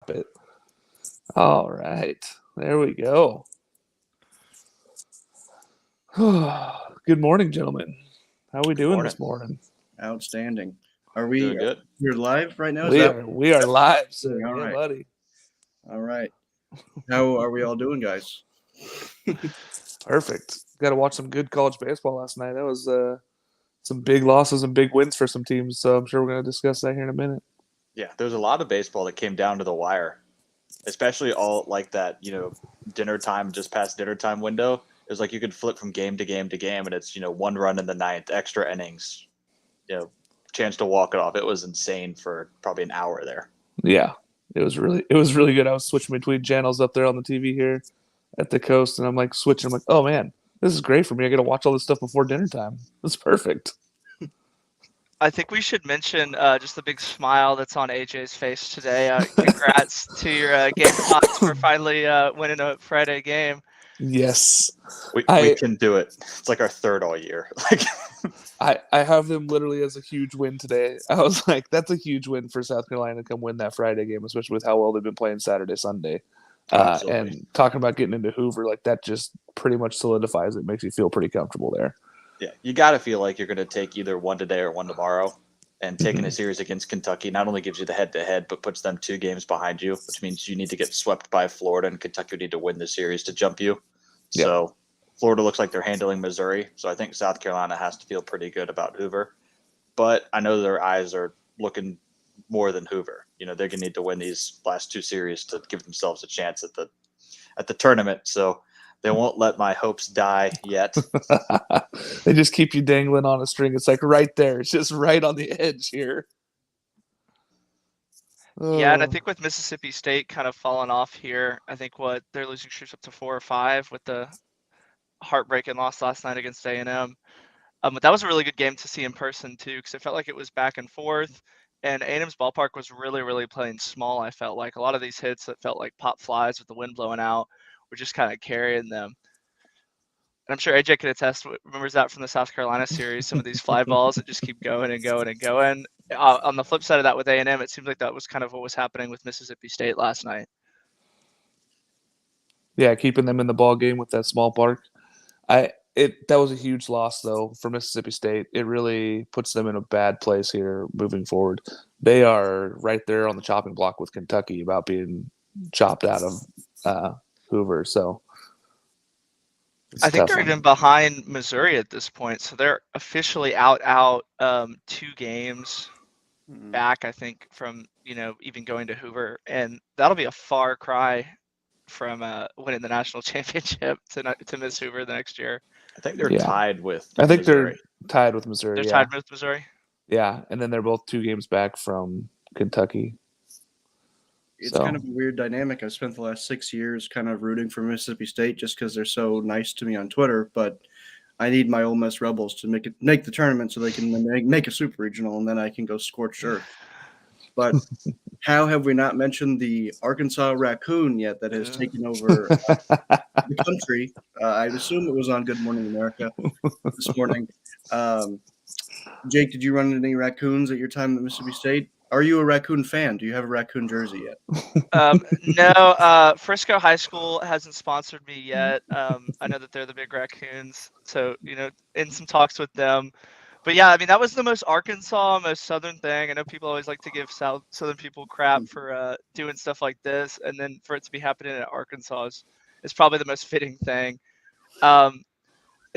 Stop it. All right. There we go. Good morning, gentlemen. How are we doing this morning? Outstanding. Are we doing good? You're live right now? We are live, sir. All right. Buddy. All right. How are we all doing, guys? Perfect. Got to watch some good college baseball last night. That was some big losses and big wins for some teams, so I'm sure we're going to discuss that here in a minute. Yeah, there's a lot of baseball that came down to the wire, especially all like that, dinner time, just past dinner time window. It was like you could flip from game to game to game, and it's, one run in the ninth, extra innings, chance to walk it off. It was insane for probably an hour there. Yeah, it was really good. I was switching between channels up there on the TV here at the coast, and I'm like switching. I'm like, oh man, this is great for me. I got to watch all this stuff before dinner time. That's perfect. I think we should mention just the big smile that's on AJ's face today. Congrats to your Gamecocks for finally winning a Friday game. Yes. We can do it. It's like our third all year. I have them literally as a huge win today. I was like, that's a huge win for South Carolina to come win that Friday game, especially with how well they've been playing Saturday, Sunday. And talking about getting into Hoover, like that just pretty much solidifies it, makes you feel pretty comfortable there. Yeah, you got to feel like you're going to take either one today or one tomorrow. And taking a series against Kentucky not only gives you the head-to-head, but puts them 2 games behind you, which means you need to get swept by Florida, and Kentucky would need to win the series to jump you. Yep. So Florida looks like they're handling Missouri. So I think South Carolina has to feel pretty good about Hoover. But I know their eyes are looking more than Hoover. They're going to need to win these last 2 series to give themselves a chance at the tournament. So they won't let my hopes die yet. They just keep you dangling on a string. It's like right there. It's just right on the edge here. Yeah, and I think with Mississippi State kind of falling off here, I think they're losing streaks up to 4 or 5 with the heartbreaking loss last night against A&M. But that was a really good game to see in person too, because it felt like it was back and forth. And A&M's ballpark was really, really playing small. I felt like a lot of these hits that felt like pop flies with the wind blowing out were just kind of carrying them. And I'm sure AJ could attest, remembers that from the South Carolina series, some of these fly balls that just keep going and going and going. On the flip side of that with A&M, it seems like that was kind of what was happening with Mississippi State last night. Yeah, keeping them in the ball game with that small park. That was a huge loss, though, for Mississippi State. It really puts them in a bad place here moving forward. They are right there on the chopping block with Kentucky about being chopped out of Hoover. So I think they're even behind Missouri at this point. So they're officially out 2 games back, I think, from even going to Hoover. And that'll be a far cry from winning the national championship to miss Hoover the next year. I think they're tied with Missouri. They're tied with Missouri. They're tied with Missouri? Yeah, and then they're both 2 games back from Kentucky. It's kind of a weird dynamic. I've spent the last 6 years kind of rooting for Mississippi State just because they're so nice to me on Twitter, but I need my Ole Miss Rebels to make the tournament so they can make a super regional, and then I can go scorched earth. But how have we not mentioned the Arkansas Raccoon yet that has taken over the country? I assume it was on Good Morning America this morning. Jake, did you run into any Raccoons at your time at Mississippi State? Are you a Raccoon fan? Do you have a Raccoon jersey yet? No. Frisco High School hasn't sponsored me yet. I know that they're the big Raccoons, so in some talks with them. But yeah, I mean that was the most Arkansas, most Southern thing. I know people always like to give Southern people crap for doing stuff like this, and then for it to be happening at Arkansas is probably the most fitting thing.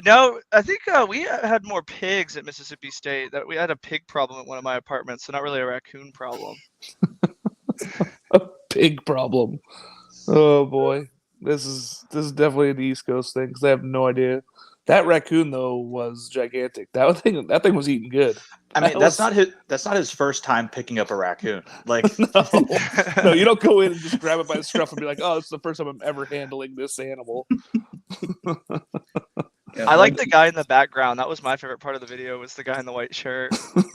No, I think we had more pigs at Mississippi State. That we had a pig problem at one of my apartments, so not really a raccoon problem. A pig problem. Oh boy, this is definitely an East Coast thing because they have no idea. That raccoon though was gigantic. That thing was eating good. I mean, that's not his first time picking up a raccoon. Like no, you don't go in and just grab it by the scruff and be like, "Oh, it's the first time I'm ever handling this animal." Yeah, I like the guy in the background. That was my favorite part of the video. Was the guy in the white shirt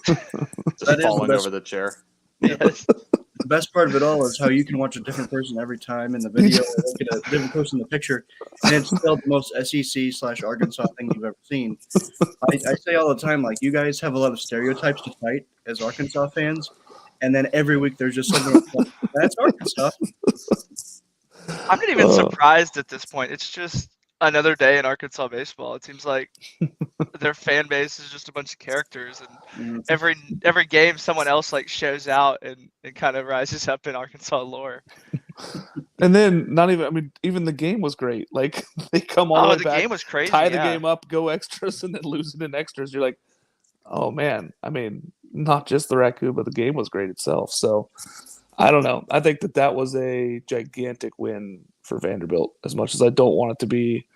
just falling over the chair? Yes. The best part of it all is how you can watch a different person every time in the video, look at a different person in the picture, and it's still the most SEC/Arkansas thing you've ever seen. I say all the time, like, you guys have a lot of stereotypes to fight as Arkansas fans, and then every week there's just something. That's Arkansas. I'm not even surprised at this point. It's just another day in Arkansas baseball. It seems like their fan base is just a bunch of characters, and every game someone else like shows out and kind of rises up in Arkansas lore. And then even the game was great. Like they come all the way back. The game was crazy. Tie the game up, go extras, and then lose it in extras. You're like, oh man. I mean, not just the Raccoon, but the game was great itself. So I don't know. I think that was a gigantic win for Vanderbilt. As much as I don't want it to be,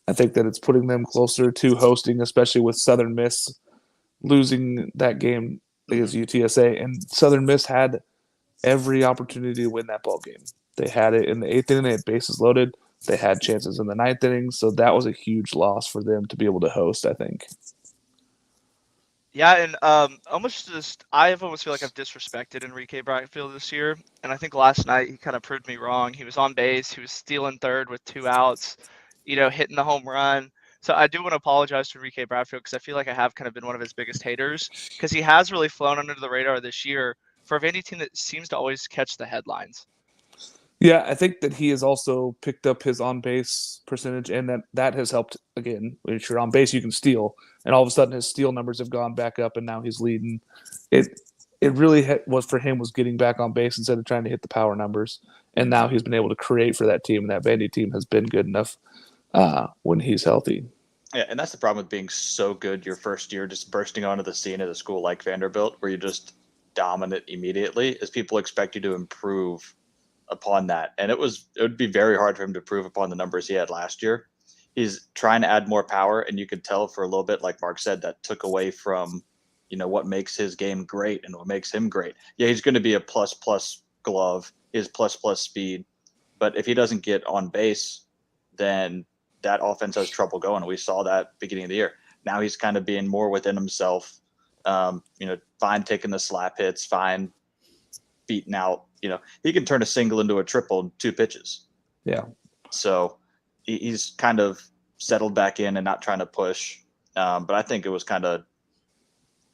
I think that it's putting them closer to hosting, especially with Southern Miss losing that game against UTSA. And Southern Miss had every opportunity to win that ball game. They had it in the 8th inning. They had bases loaded. They had chances in the 9th inning. So that was a huge loss for them to be able to host, I think. Yeah, and I almost feel like I've disrespected Enrique Bradfield this year. And I think last night he kind of proved me wrong. He was on base. He was stealing third with 2 outs, hitting the home run. So I do want to apologize to Enrique Bradfield because I feel like I have kind of been one of his biggest haters because he has really flown under the radar this year for a Vandy team that seems to always catch the headlines. Yeah, I think that he has also picked up his on-base percentage, and that has helped. Again, if you're on base, you can steal, and all of a sudden his steal numbers have gone back up, and now he's leading. It really was for him was getting back on base instead of trying to hit the power numbers, and now he's been able to create for that team, and that Vandy team has been good enough when he's healthy. Yeah, and that's the problem with being so good your first year, just bursting onto the scene at a school like Vanderbilt, where you're just dominant immediately, is people expect you to improve upon that. And it would be very hard for him to improve upon the numbers he had last year. He's trying to add more power, and you could tell for a little bit, like Mark said, that took away from, what makes his game great and what makes him great. Yeah, he's going to be a plus glove, his plus speed. But if he doesn't get on base, then that offense has trouble going. We saw that beginning of the year. Now he's kind of being more within himself, fine taking the slap hits, fine beating out. He can turn a single into a triple in 2 pitches. Yeah. So he's kind of settled back in and not trying to push. But I think it was kind of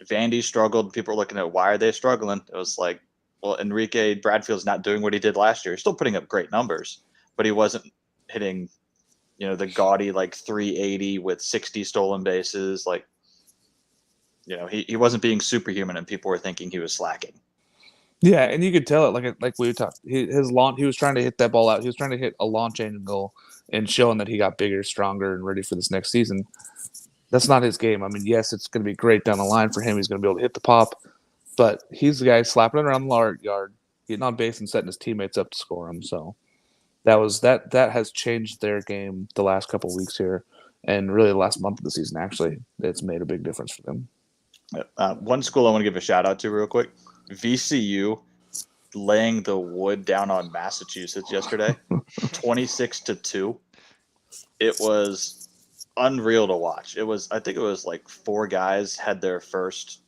Vandy struggled. People were looking at why are they struggling? It was like, well, Enrique Bradfield's not doing what he did last year. He's still putting up great numbers, but he wasn't hitting, the gaudy like 380 with 60 stolen bases. Like, he wasn't being superhuman, and people were thinking he was slacking. Yeah, and you could tell it like we talked. He was trying to hit that ball out. He was trying to hit a launch angle and showing that he got bigger, stronger, and ready for this next season. That's not his game. I mean, yes, it's going to be great down the line for him. He's going to be able to hit the pop, but he's the guy slapping it around the yard, getting on base and setting his teammates up to score him. So that has changed their game the last couple of weeks here, and really the last month of the season. Actually, it's made a big difference for them. One school I want to give a shout out to real quick. VCU laying the wood down on Massachusetts yesterday, 26-2. It was unreal to watch. I think it was like 4 guys had their first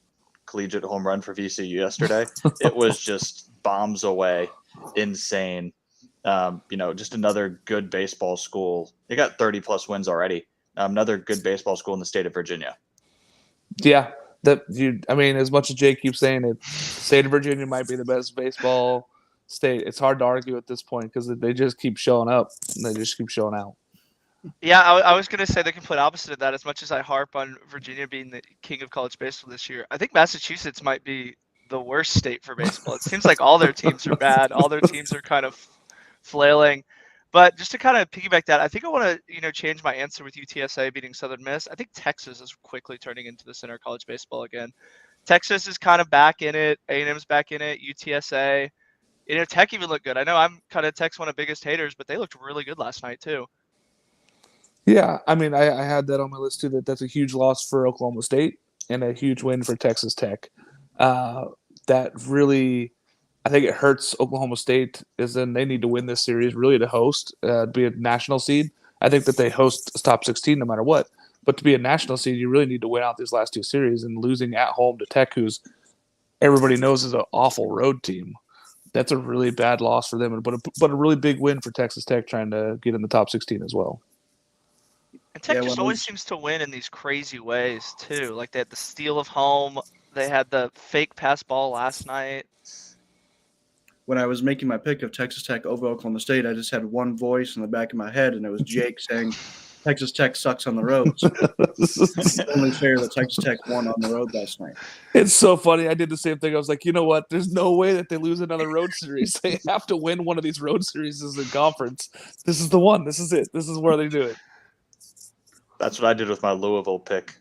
collegiate home run for VCU yesterday. It was just bombs away, insane. Just another good baseball school. They got 30+ wins already. Another good baseball school in the state of Virginia. Yeah. As much as Jay keeps saying it, state of Virginia might be the best baseball state. It's hard to argue at this point because they just keep showing up and they just keep showing out. Yeah, I was going to say the complete opposite of that. As much as I harp on Virginia being the king of college baseball this year, I think Massachusetts might be the worst state for baseball. It seems like all their teams are bad. All their teams are kind of flailing. But just to kind of piggyback that, I think I want to, change my answer with UTSA beating Southern Miss. I think Texas is quickly turning into the center of college baseball again. Texas is kind of back in it. A&M's back in it. UTSA. Tech even looked good. I know I'm kind of Tech's one of the biggest haters, but they looked really good last night too. Yeah, I had that on my list too. That's a huge loss for Oklahoma State and a huge win for Texas Tech. That really, I think it hurts Oklahoma State. Is then they need to win this series really to host, be a national seed. I think that they host top 16 no matter what. But to be a national seed, you really need to win out these last 2 series. And losing at home to Tech, who's everybody knows is an awful road team, that's a really bad loss for them. But a really big win for Texas Tech trying to get in the top 16 as well. And Tech just always seems to win in these crazy ways too. Like they had the steal of home. They had the fake pass ball last night. when I was making my pick of Texas Tech over Oklahoma State, I just had one voice in the back of my head, and it was Jake saying, Texas Tech sucks on the road. So it's only fair that Texas Tech won on the road last night. It's so funny. I did the same thing. I was like, you know what? There's no way that they lose another road series. They have to win one of these road series in conference. This is the one. This is it. This is where they do it. That's what I did with my Louisville pick.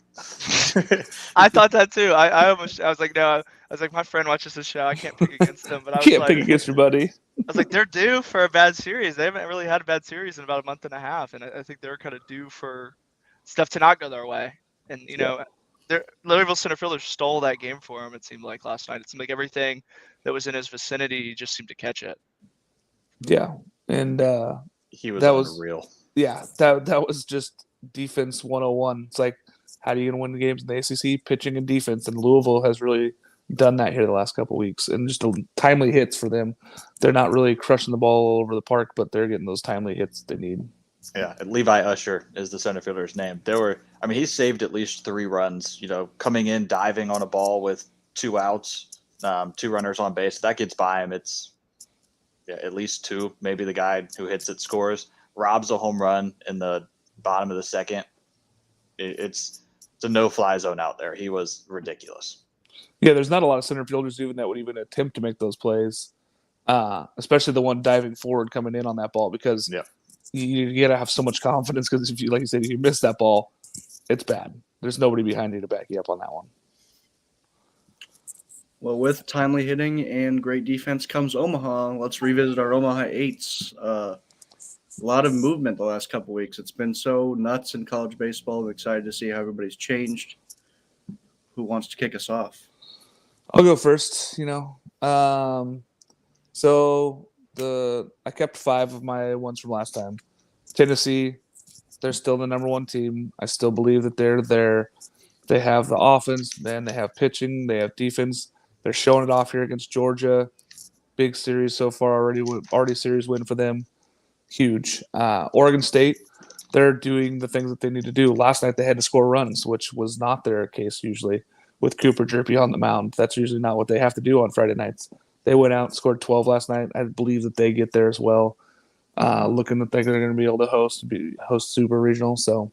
I thought that too. I was like, no. I was like, my friend watches this show. I can't pick against them. But I was Can't like, pick against your buddy. I was like, they're due for a bad series. They haven't really had a bad series in about a month and a half, and I think they're kind of due for stuff to not go their way. And you know, Louisville center fielder stole that game for him. It seemed like last night. It seemed like everything that was in his vicinity just seemed to catch it. Yeah, and he was unreal. That was just defense 101. It's like, how are you going to win the games in the ACC? Pitching and defense, and Louisville has really done that here the last couple of weeks, and just timely hits for them. They're not really crushing the ball all over the park, but they're getting those timely hits they need. Yeah, and Levi Usher is the center fielder's name. He saved at least 3 runs. You know, coming in, diving on a ball with 2 outs, 2 runners on base. That gets by him. It's at least 2. Maybe the guy who hits it scores. Robs a home run in the bottom of the second. It's a no-fly zone out there. He was ridiculous. Yeah, there's not a lot of center fielders even that would even attempt to make those plays, especially the one diving forward coming in on that ball, because you got to have so much confidence, because if you, like you said, if you miss that ball, it's bad. There's nobody behind you to back you up on that one. Well, with timely hitting and great defense comes Omaha. Let's revisit our Omaha Eights. A lot of movement the last couple weeks. It's been so nuts in college baseball. I'm excited to see how everybody's changed. Who wants to kick us off? I'll go first. So I kept 5 of my ones from last time. Tennessee, they're still the number 1 team. I still believe that they're there. They have the offense, then they have pitching, they have defense. They're showing it off here against Georgia. Big series so far already series win for them. Huge. Oregon State, they're doing the things that they need to do. Last night they had to score runs, which was not their case usually. With Cooper Jerpy on the mound, that's usually not what they have to do on Friday nights. They went out and scored 12 last night. I believe that they get there as well. Looking that they're going to be able to host Super Regional. So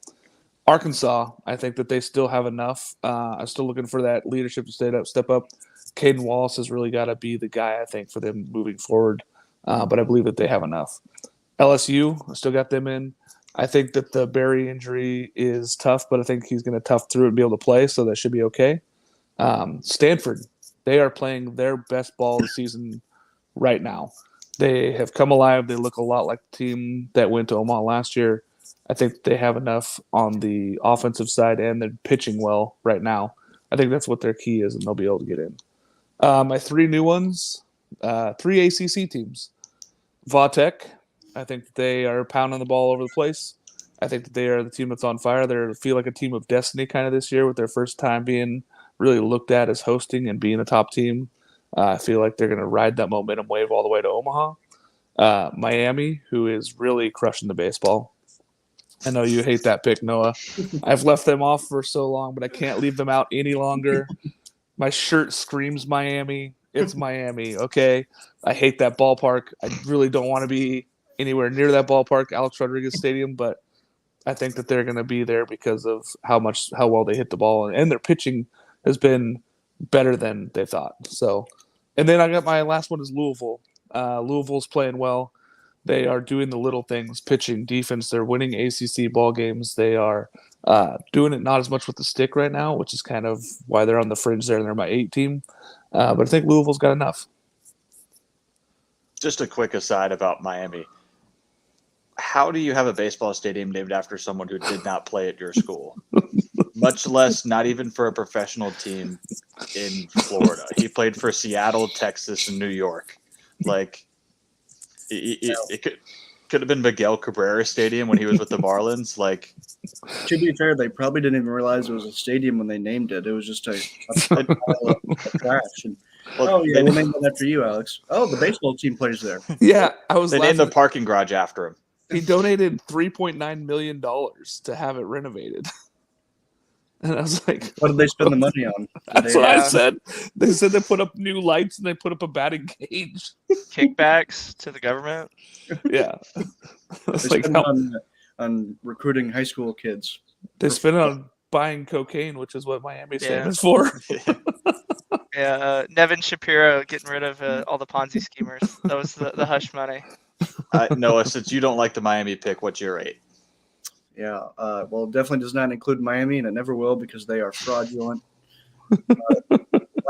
Arkansas, I think that they still have enough. I'm still looking for that leadership to step up. Caden Wallace has really got to be the guy, I think, for them moving forward. But I believe that they have enough. LSU, I still got them in. I think that the Barry injury is tough, but I think he's going to tough through it and be able to play, so that should be okay. Stanford, they are playing their best ball of the season right now. They have come alive. They look a lot like the team that went to Omaha last year. I think they have enough on the offensive side, and they're pitching well right now. I think that's what their key is, and they'll be able to get in. My 3 new ones, 3 ACC teams. Vautech, I think that they are pounding the ball over the place. I think that they are the team that's on fire. They feel like a team of destiny kind of this year, with their first time being really looked at as hosting and being a top team. I feel like they're going to ride that momentum wave all the way to Omaha. Miami, who is really crushing the baseball. I know you hate that pick, Noah. I've left them off for so long, but I can't leave them out any longer. My shirt screams Miami. It's Miami, okay? I hate that ballpark. I really don't want to be anywhere near that ballpark, Alex Rodriguez Stadium, but I think that they're going to be there because of how well they hit the ball, and their pitching has been better than they thought. So, and then I got my last one is Louisville. Louisville's playing well. They are doing the little things, pitching, defense. They're winning ACC ball games. They are doing it not as much with the stick right now, which is kind of why they're on the fringe there, and they're my 8 team. But I think Louisville's got enough. Just a quick aside about Miami. How do you have a baseball stadium named after someone who did not play at your school? Much less not even for a professional team in Florida. He played for Seattle, Texas, and New York. Like, it could have been Miguel Cabrera Stadium when he was with the Marlins. Like, to be fair, they probably didn't even realize it was a stadium when they named it. It was just a pile of trash. And, we'll name it after you, Alex. Oh, the baseball team plays there. Yeah, They named the parking garage after him. He donated $3.9 million to have it renovated. And I was like, what did they spend the money on? That's what I said. They said they put up new lights and they put up a batting cage. Kickbacks to the government. Yeah. They spend on recruiting high school kids. They spend on buying cocaine, which is what Miami's famous for. Yeah, Nevin Shapiro getting rid of all the Ponzi schemers. That was the hush money. Noah, since you don't like the Miami pick, what's your 8? Yeah, well, it definitely does not include Miami, and it never will because they are fraudulent.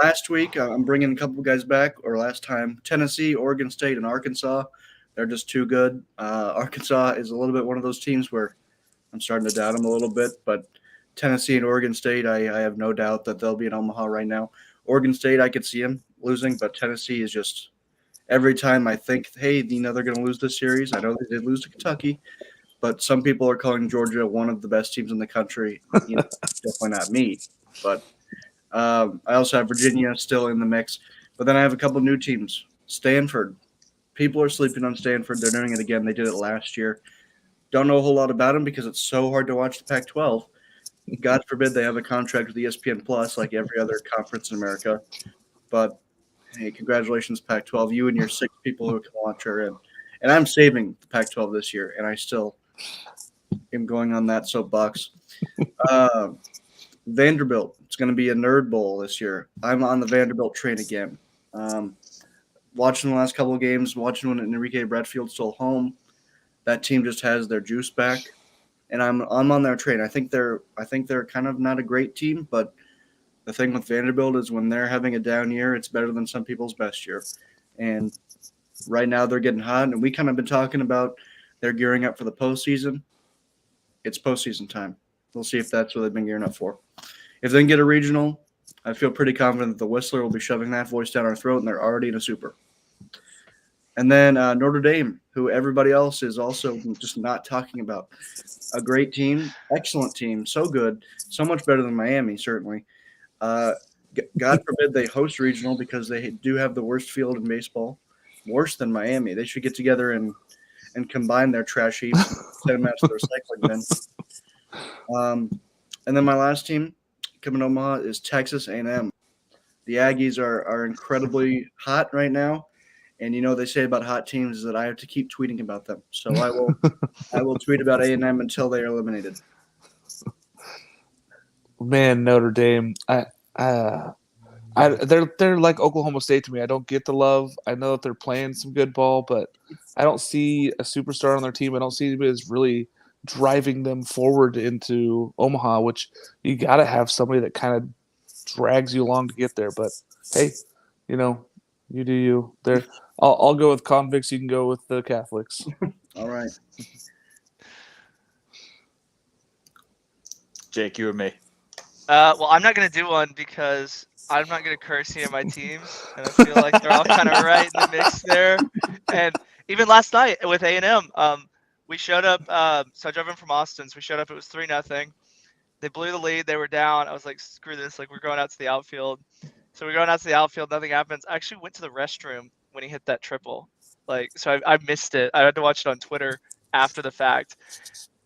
Last week, I'm bringing a couple guys back, or last time, Tennessee, Oregon State, and Arkansas. They're just too good. Arkansas is a little bit one of those teams where I'm starting to doubt them a little bit, but Tennessee and Oregon State, I have no doubt that they'll be in Omaha right now. Oregon State, I could see them losing, but Tennessee is just every time I think, hey, they're going to lose this series. I know they did lose to Kentucky, but some people are calling Georgia one of the best teams in the country. Definitely not me. But I also have Virginia still in the mix. But then I have a couple new teams. Stanford. People are sleeping on Stanford. They're doing it again. They did it last year. Don't know a whole lot about them because it's so hard to watch the Pac-12. God forbid they have a contract with ESPN Plus like every other conference in America. But, hey, congratulations, Pac-12. You and your 6 people who can watch are in. And I'm saving the Pac-12 this year, and I still am going on that soapbox. Vanderbilt. It's going to be a nerd bowl this year. I'm on the Vanderbilt train again. Watching the last couple of games, watching when Enrique Bradfield's still home, that team just has their juice back, and I'm on their train. I think they're kind of not a great team, but the thing with Vanderbilt is when they're having a down year, it's better than some people's best year. And right now they're getting hot, and we kind of been talking about they're gearing up for the postseason. It's postseason time. We'll see if that's what they've been gearing up for. If they can get a regional, I feel pretty confident that the Whistler will be shoving that voice down our throat, and they're already in a super. And then Notre Dame, who everybody else is also just not talking about. A great team, excellent team, so good, so much better than Miami, certainly. God forbid they host regional because they do have the worst field in baseball, worse than Miami. They should get together and combine their trash heaps and send them out to the recycling bin. And then my last team coming to Omaha is Texas A&M. The Aggies are incredibly hot right now. And they say about hot teams is that I have to keep tweeting about them. So I will tweet about A&M until they are eliminated. Man, Notre Dame, they're like Oklahoma State to me. I don't get the love. I know that they're playing some good ball, but I don't see a superstar on their team. I don't see anybody that's really driving them forward into Omaha, which you got to have somebody that kind of drags you along to get there. But hey, you do you. There, I'll go with convicts. You can go with the Catholics. All right. Jake, you or me? Well, I'm not going to do one because I'm not going to curse any of my teams, and I feel like they're all kind of right in the mix there. And even last night with A&M, we showed up. So I drove in from Austin. So we showed up. It was 3-0. They blew the lead. They were down. I was like, screw this. Like, we're going out to the outfield. So we're going out to the outfield. Nothing happens. I actually went to the restroom when he hit that triple. So I missed it. I had to watch it on Twitter after the fact.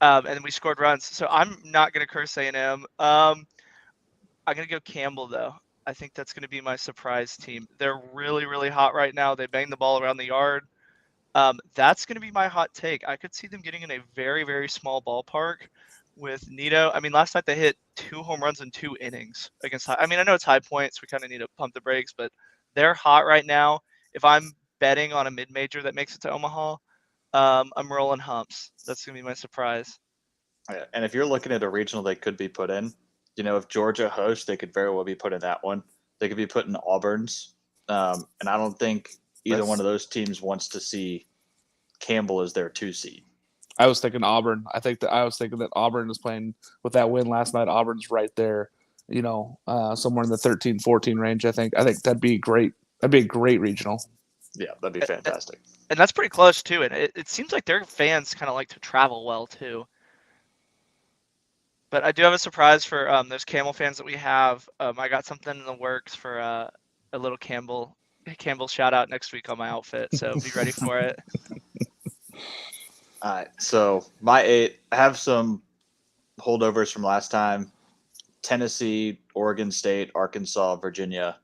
And we scored runs. So I'm not going to curse A&M. I'm going to go Campbell, though. I think that's going to be my surprise team. They're really, really hot right now. They bang the ball around the yard. That's going to be my hot take. I could see them getting in a very, very small ballpark with Nito. I mean, last night they hit 2 home runs in 2 innings against I know it's High Point, so we kind of need to pump the brakes, but they're hot right now. If I'm betting on a mid-major that makes it to Omaha, I'm rolling Humps. That's going to be my surprise. Yeah, and if you're looking at a regional they could be put in, if Georgia hosts, they could very well be put in that one. They could be put in Auburn's. And I don't think either one of those teams wants to see Campbell as their 2 seed. I was thinking Auburn. I was thinking that Auburn is playing with that win last night. Auburn's right there, somewhere in the 13-14 range. I think that'd be great. That'd be a great regional. Yeah, that'd be fantastic. And that's pretty close too. And it seems like their fans kind of like to travel well too. But I do have a surprise for those Camel fans that we have. I got something in the works for a little Campbell shout out next week on my outfit. So be ready for it. All right, so my 8, I have some holdovers from last time. Tennessee, Oregon State, Arkansas, Virginia.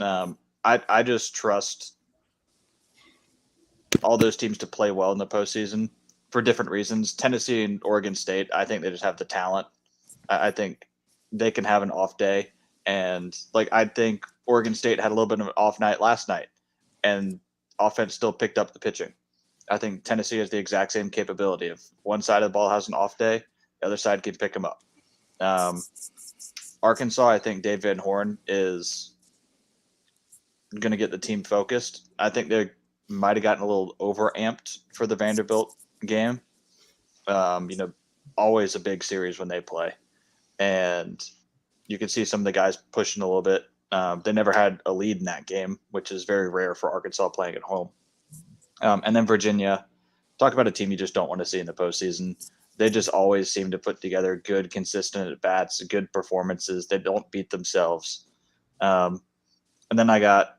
I just trust all those teams to play well in the postseason for different reasons. Tennessee and Oregon State, I think they just have the talent. I think they can have an off day. And I think Oregon State had a little bit of an off night last night, and offense still picked up the pitching. I think Tennessee has the exact same capability. If one side of the ball has an off day, the other side can pick them up. Arkansas, I think Dave Van Horn is going to get the team focused. I think they might have gotten a little overamped for the Vanderbilt game. Always a big series when they play. And you can see some of the guys pushing a little bit. They never had a lead in that game, which is very rare for Arkansas playing at home. And then Virginia, talk about a team you just don't want to see in the postseason. They just always seem to put together good, consistent at-bats, good performances. They don't beat themselves. And then I got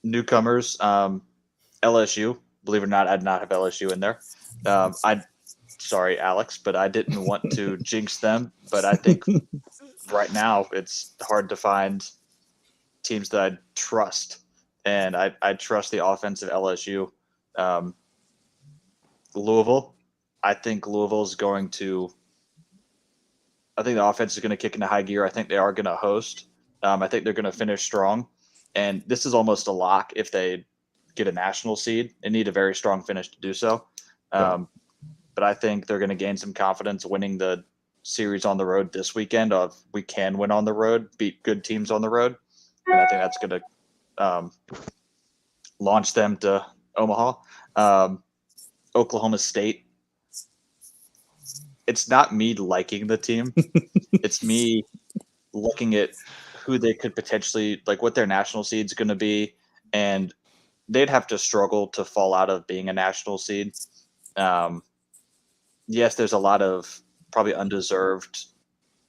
newcomers, LSU. Believe it or not, I did not have LSU in there. Sorry, Alex, but I didn't want to jinx them. But I think right now it's hard to find teams that I trust. And I trust the offense of LSU. Louisville, I think Louisville's going to – I think the offense is going to kick into high gear. I think they are going to host. I think they're going to finish strong. And this is almost a lock if they get a national seed and need a very strong finish to do so. But I think they're going to gain some confidence winning the series on the road this weekend of we can win on the road, beat good teams on the road. And I think that's going to launch them to Omaha. Oklahoma State. It's not me liking the team. It's me looking at who they could potentially – what their national seed is going to be. And they'd have to struggle to fall out of being a national seed. Yes, there's a lot of probably undeserved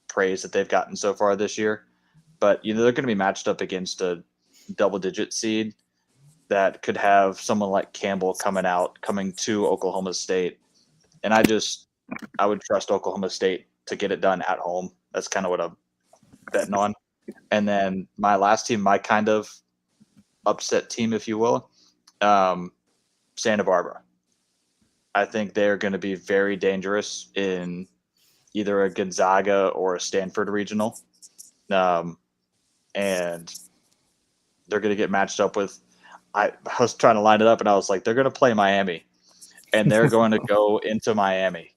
praise that they've gotten so far this year. But, they're going to be matched up against a double-digit seed that could have someone like Campbell coming to Oklahoma State. And I would trust Oklahoma State to get it done at home. That's kind of what I'm betting on. And then my last team, my kind of upset team, if you will, Santa Barbara. I think they're going to be very dangerous in either a Gonzaga or a Stanford regional. And they're going to get matched up with I was trying to line it up, and I was like, they're going to play Miami. And they're going to go into Miami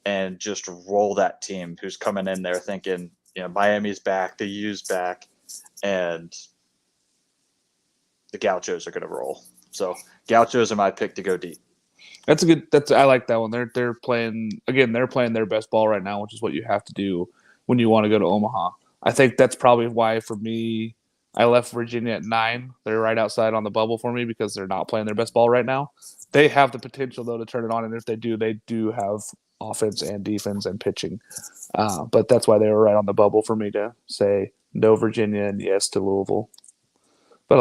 and just roll that team who's coming in there thinking, Miami's back, the U's back, and the Gauchos are going to roll. So Gauchos are my pick to go deep. I like that one. They're playing their best ball right now, which is what you have to do when you want to go to Omaha. I think that's probably why for me I left Virginia at 9. They're right outside on the bubble for me because they're not playing their best ball right now. They have the potential though to turn it on, and if they do have offense and defense and pitching. But that's why they were right on the bubble for me to say no Virginia and yes to Louisville. But I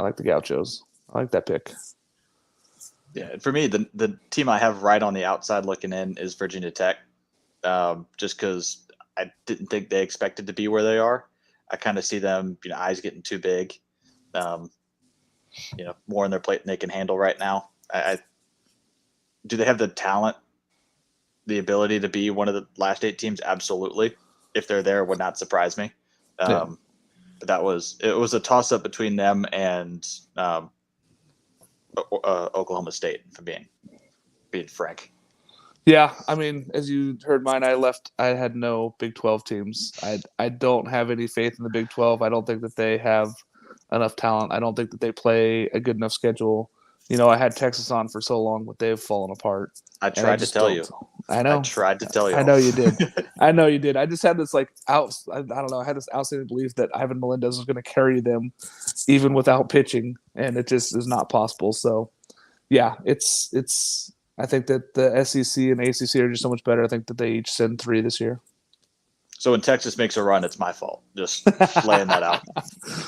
like the Gauchos. I like that pick. Yeah, for me, the team I have right on the outside looking in is Virginia Tech, just because I didn't think they expected to be where they are. I kind of see them, eyes getting too big, more on their plate than they can handle right now. Do they have the talent, the ability to be one of the last 8 teams? Absolutely. If they're there, it would not surprise me. But it was a toss up between them and Oklahoma State, for being frank. Yeah, I mean, as you heard mine, I had no Big 12 teams. I don't have any faith in the Big 12. I don't think that they have enough talent. I don't think that they play a good enough schedule. I had Texas on for so long, but they've fallen apart. I tried to tell you. I know. I tried to tell you. I know you did. I know you did. I just had this I don't know. I had this outstanding belief that Ivan Melendez was going to carry them even without pitching, and it just is not possible. So, yeah, it's. I think that the SEC and ACC are just so much better. I think that they each send 3 this year. So when Texas makes a run, it's my fault. Just laying that out.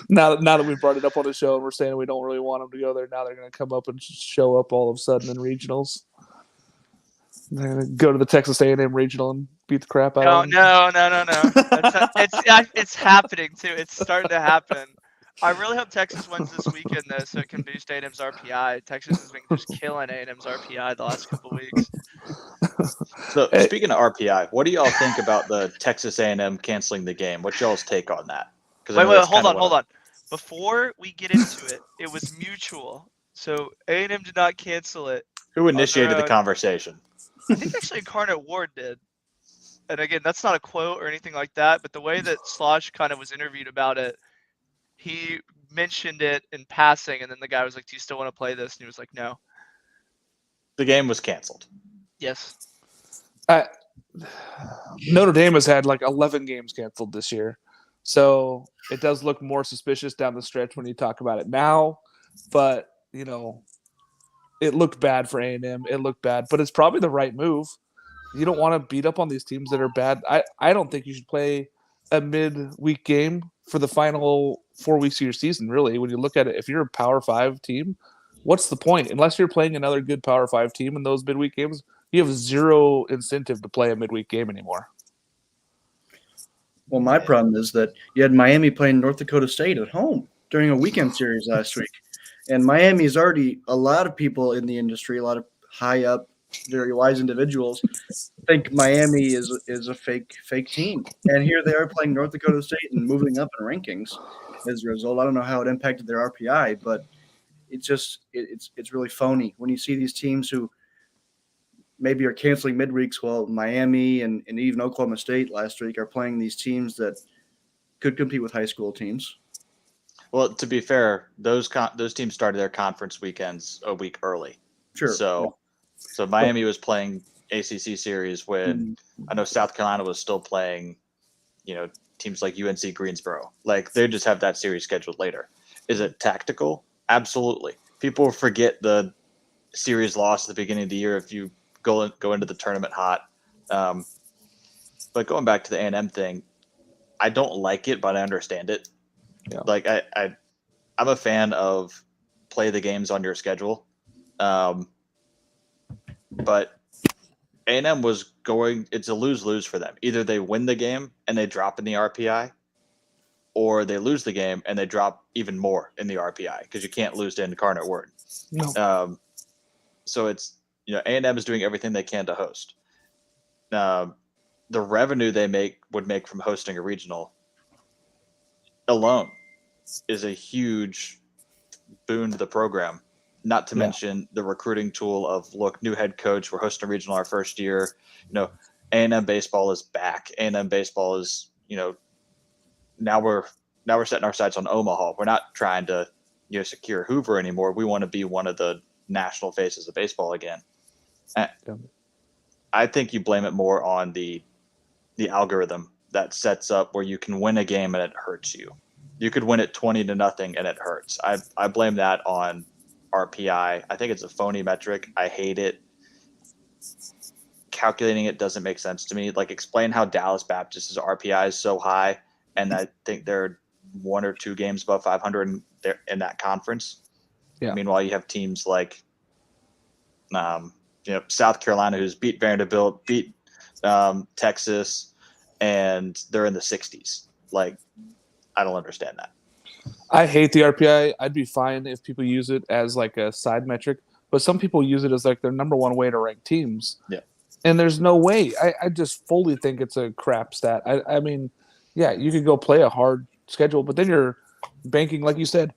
Now that we brought it up on the show and we're saying we don't really want them to go there, now they're going to come up and show up all of a sudden in regionals. They're gonna go to the Texas A&M regional and beat the crap out of them. No. It's happening too. It's starting to happen. I really hope Texas wins this weekend though, so it can boost A&M's RPI. Texas has been just killing A&M's RPI the last couple weeks. So speaking of RPI, what do y'all think about the Texas A&M canceling the game? What's y'all's take on that? Wait, hold on. Before we get into it, it was mutual. So A&M did not cancel it. Who initiated the conversation? I think actually Incarnate Ward did. And again, that's not a quote or anything like that, but the way that Slosh kind of was interviewed about it, he mentioned it in passing, and then the guy was like, "Do you still want to play this?" And he was like, "No." The game was canceled. Yes. Notre Dame has had like 11 games canceled this year. So it does look more suspicious down the stretch when you talk about it now. But, it looked bad for A&M. It looked bad. But it's probably the right move. You don't want to beat up on these teams that are bad. I don't think you should play a midweek game for the final 4 weeks of your season, really. When you look at it, if you're a Power 5 team, what's the point? Unless you're playing another good Power 5 team in those midweek games, you have zero incentive to play a midweek game anymore. Well, my problem is that you had Miami playing North Dakota State at home during a weekend series last week. And Miami is already a lot of people in the industry, a lot of high up, very wise individuals think Miami is a fake team. And here they are playing North Dakota State and moving up in rankings as a result. I don't know how it impacted their RPI, but it's really phony when you see these teams who maybe are canceling midweeks. Well, Miami and even Oklahoma State last week are playing these teams that could compete with high school teams. Well, to be fair, those teams started their conference weekends a week early. Sure. So Miami was playing ACC series when I know South Carolina was still playing, teams like UNC Greensboro. Like they just have that series scheduled later. Is it tactical? Absolutely. People forget the series loss at the beginning of the year if you go into the tournament hot. But going back to the A&M thing, I don't like it, but I understand it. Yeah. Like I'm a fan of play the games on your schedule. But A&M was it's a lose-lose for them. Either they win the game and they drop in the RPI, or they lose the game and they drop even more in the RPI because you can't lose to Incarnate Word. No. So it's, A&M is doing everything they can to host. The revenue they would make from hosting a regional alone is a huge boon to the program. Not to mention the recruiting tool of, look, new head coach, we're hosting a regional our first year. A&M baseball is back. A&M baseball is, now we're setting our sights on Omaha. We're not trying to, secure Hoover anymore. We want to be one of the national faces of baseball again. I think you blame it more on the algorithm that sets up where you can win a game and it hurts you. You could win it 20-0 and it hurts. I blame that on RPI. I think it's a phony metric. I hate it. Calculating it doesn't make sense to me. Like, explain how Dallas Baptist's RPI is so high, and I think they're 1 or 2 games above 500 in that conference. Yeah. Meanwhile, you have teams like, South Carolina, who's beat Vanderbilt, beat Texas, and they're in the 60s. Like, I don't understand that. I hate the RPI. I'd be fine if people use it as like a side metric, but some people use it as like their number one way to rank teams. Yeah. And there's no way. I just fully think it's a crap stat. I mean, yeah, you could go play a hard schedule, but then you're banking, like you said,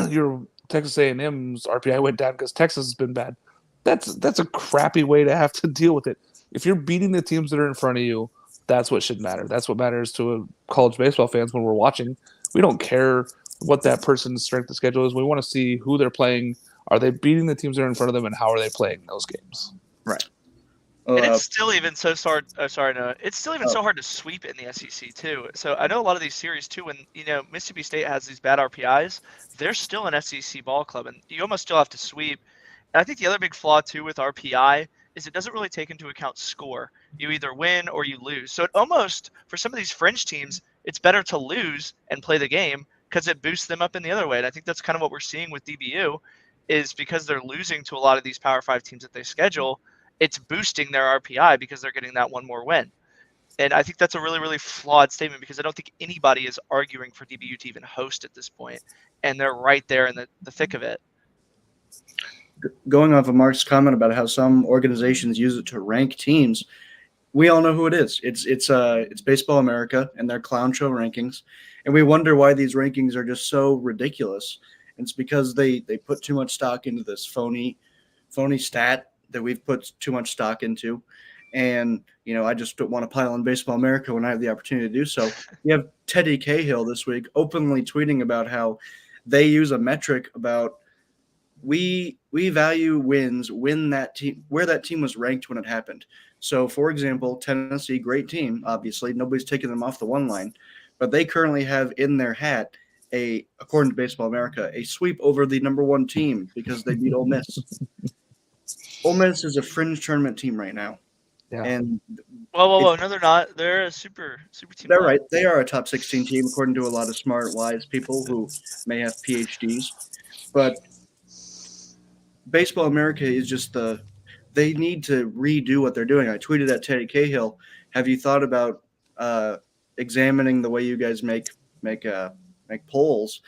your Texas A&M's RPI went down because Texas has been bad. That's a crappy way to have to deal with it. If you're beating the teams that are in front of you, that's what should matter. That's what matters to college baseball fans when we're watching. We don't care what that person's strength of schedule is. We want to see who they're playing. Are they beating the teams that are in front of them, and how are they playing those games? Right. And it's still even so hard. It's still even so hard to sweep in the SEC too. So I know a lot of these series too. When Mississippi State has these bad RPIs, they're still an SEC ball club, and you almost still have to sweep. And I think the other big flaw too with RPI is it doesn't really take into account score. You either win or you lose. So it almost, for some of these fringe teams, it's better to lose and play the game because it boosts them up in the other way. And I think that's kind of what we're seeing with DBU, is because they're losing to a lot of these Power 5 teams that they schedule. it's boosting their RPI because they're getting that one more win. And I think that's a really, really flawed statement because I don't think anybody is arguing for DBU to even host at this point, and they're right there in the thick of it. Going off of Mark's comment about how some organizations use it to rank teams, we all know who it is. It's Baseball America and their clown show rankings, and we wonder why these rankings are just so ridiculous. And it's because they put too much stock into this phony stat that we've put too much stock into. And, I just don't want to pile on Baseball America when I have the opportunity to do so. You have Teddy Cahill this week openly tweeting about how they use a metric about we value wins when that team, where that team was ranked when it happened. So, for example, Tennessee, great team, obviously. Nobody's taking them off the one line. But they currently have in their hat, according to Baseball America, a sweep over the number one team because they beat Ole Miss. Ole Miss is a fringe tournament team right now. Yeah. And whoa! No, they're not. They're a super team. They're right. They are a top 16 team, according to a lot of smart, wise people who may have PhDs. But Baseball America is just they need to redo what they're doing. I tweeted at Teddy Cahill, have you thought about examining the way you guys make polls,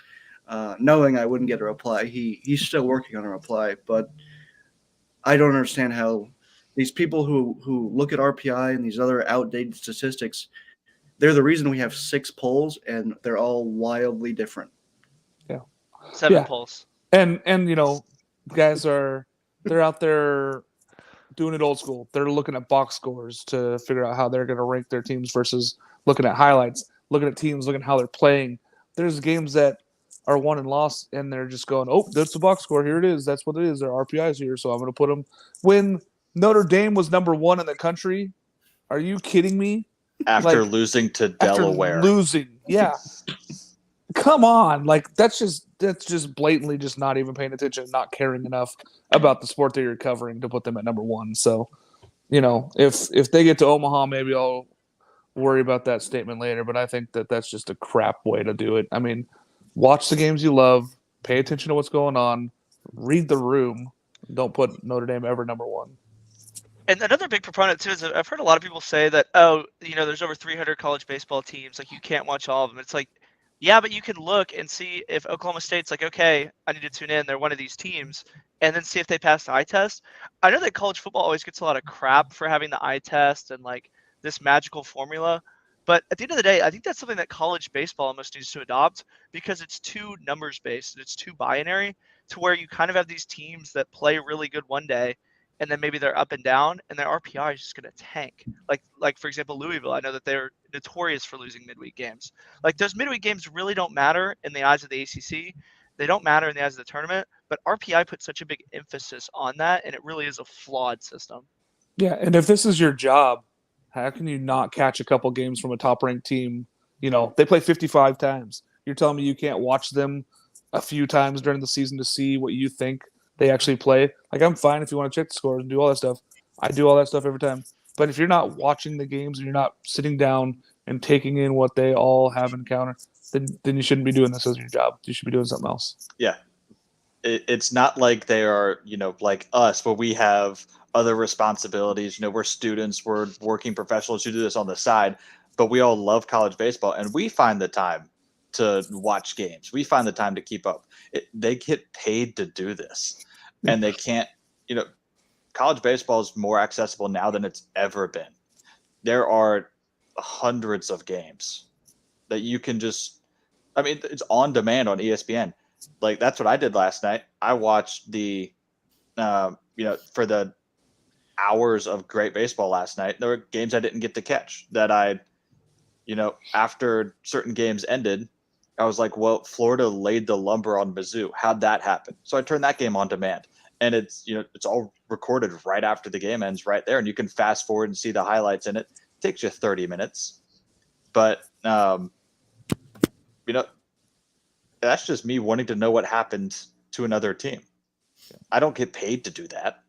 knowing I wouldn't get a reply. He's still working on a reply, but I don't understand how these people who look at RPI and these other outdated statistics, they're the reason we have 6 polls and they're all wildly different. Yeah. 7 polls. And guys they're out there doing it old school. They're looking at box scores to figure out how they're going to rank their teams versus looking at highlights, looking at teams, looking at how they're playing. There's games that are won and lost, and they're just going, oh, that's the box score. Here it is. That's what it is. Their RPI is here, so I'm going to put them. When Notre Dame was number 1 in the country, are you kidding me? After losing to Delaware. Yeah. Come on. That's just blatantly just not even paying attention, not caring enough about the sport that you're covering to put them at number 1. So, if they get to Omaha, maybe I'll worry about that statement later, but I think that's just a crap way to do it. I mean, watch the games you love, pay attention to what's going on, read the room. Don't put Notre Dame ever number 1. And another big proponent too is I've heard a lot of people say that, there's over 300 college baseball teams, you can't watch all of them. It's yeah, but you can look and see if Oklahoma State's okay, I need to tune in, they're one of these teams, and then see if they pass the eye test. I know that college football always gets a lot of crap for having the eye test and this magical formula, but at the end of the day, I think that's something that college baseball almost needs to adopt because it's too numbers based and it's too binary to where you kind of have these teams that play really good one day and then maybe they're up and down and their RPI is just going to tank. Like for example, Louisville, I know that they're notorious for losing midweek games. Those midweek games really don't matter in the eyes of the ACC. They don't matter in the eyes of the tournament, but RPI puts such a big emphasis on that, and it really is a flawed system. Yeah, and if this is your job, how can you not catch a couple games from a top-ranked team? They play 55 times. You're telling me you can't watch them a few times during the season to see what you think they actually play? I'm fine if you want to check the scores and do all that stuff. I do all that stuff every time. But if you're not watching the games and you're not sitting down and taking in what they all have in counter, then you shouldn't be doing this as your job. You should be doing something else. Yeah. It's not like they are, like us, where we have other responsibilities. We're students, we're working professionals who do this on the side, but we all love college baseball and we find the time to watch games. We find the time to keep up. They get paid to do this and they can't, college baseball is more accessible now than it's ever been. There are hundreds of games that you can it's on demand on ESPN. That's what I did last night. I watched the, for the hours of great baseball last night, there were games I didn't get to catch that after certain games ended, I was like, well, Florida laid the lumber on Mizzou. How'd that happen? So I turned that game on demand, and it's all recorded right after the game ends right there. And you can fast forward and see the highlights in it. It takes you 30 minutes, but, that's just me wanting to know what happened to another team. I don't get paid to do that.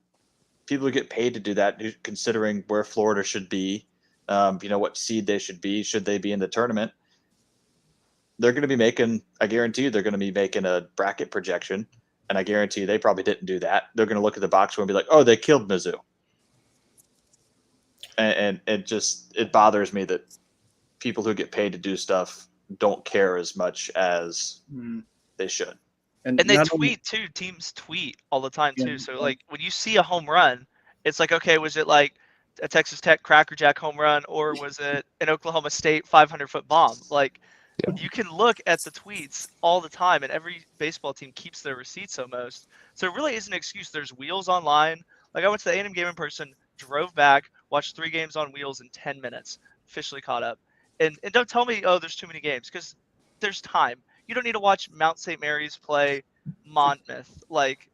People who get paid to do that, considering where Florida should be, what seed they should be, should they be in the tournament, they're going to be making, I guarantee you, they're going to be making a bracket projection. And I guarantee you they probably didn't do that. They're going to look at the box score and be like, oh, they killed Mizzou. And it bothers me that people who get paid to do stuff don't care as much as they should. And they tweet too. Teams tweet all the time too. So like when you see a home run, it's like, okay, was it like a Texas Tech Cracker Jack home run, or was it an Oklahoma State 500-foot bomb? Like you can look at the tweets all the time, and every baseball team keeps their receipts almost. So it really is an excuse. There's wheels online. Like I went to the A&M game in person, drove back, watched 3 games on wheels in 10 minutes, officially caught up. And don't tell me, oh, there's too many games, because there's time. You don't need to watch Mount St. Mary's play Monmouth. Like,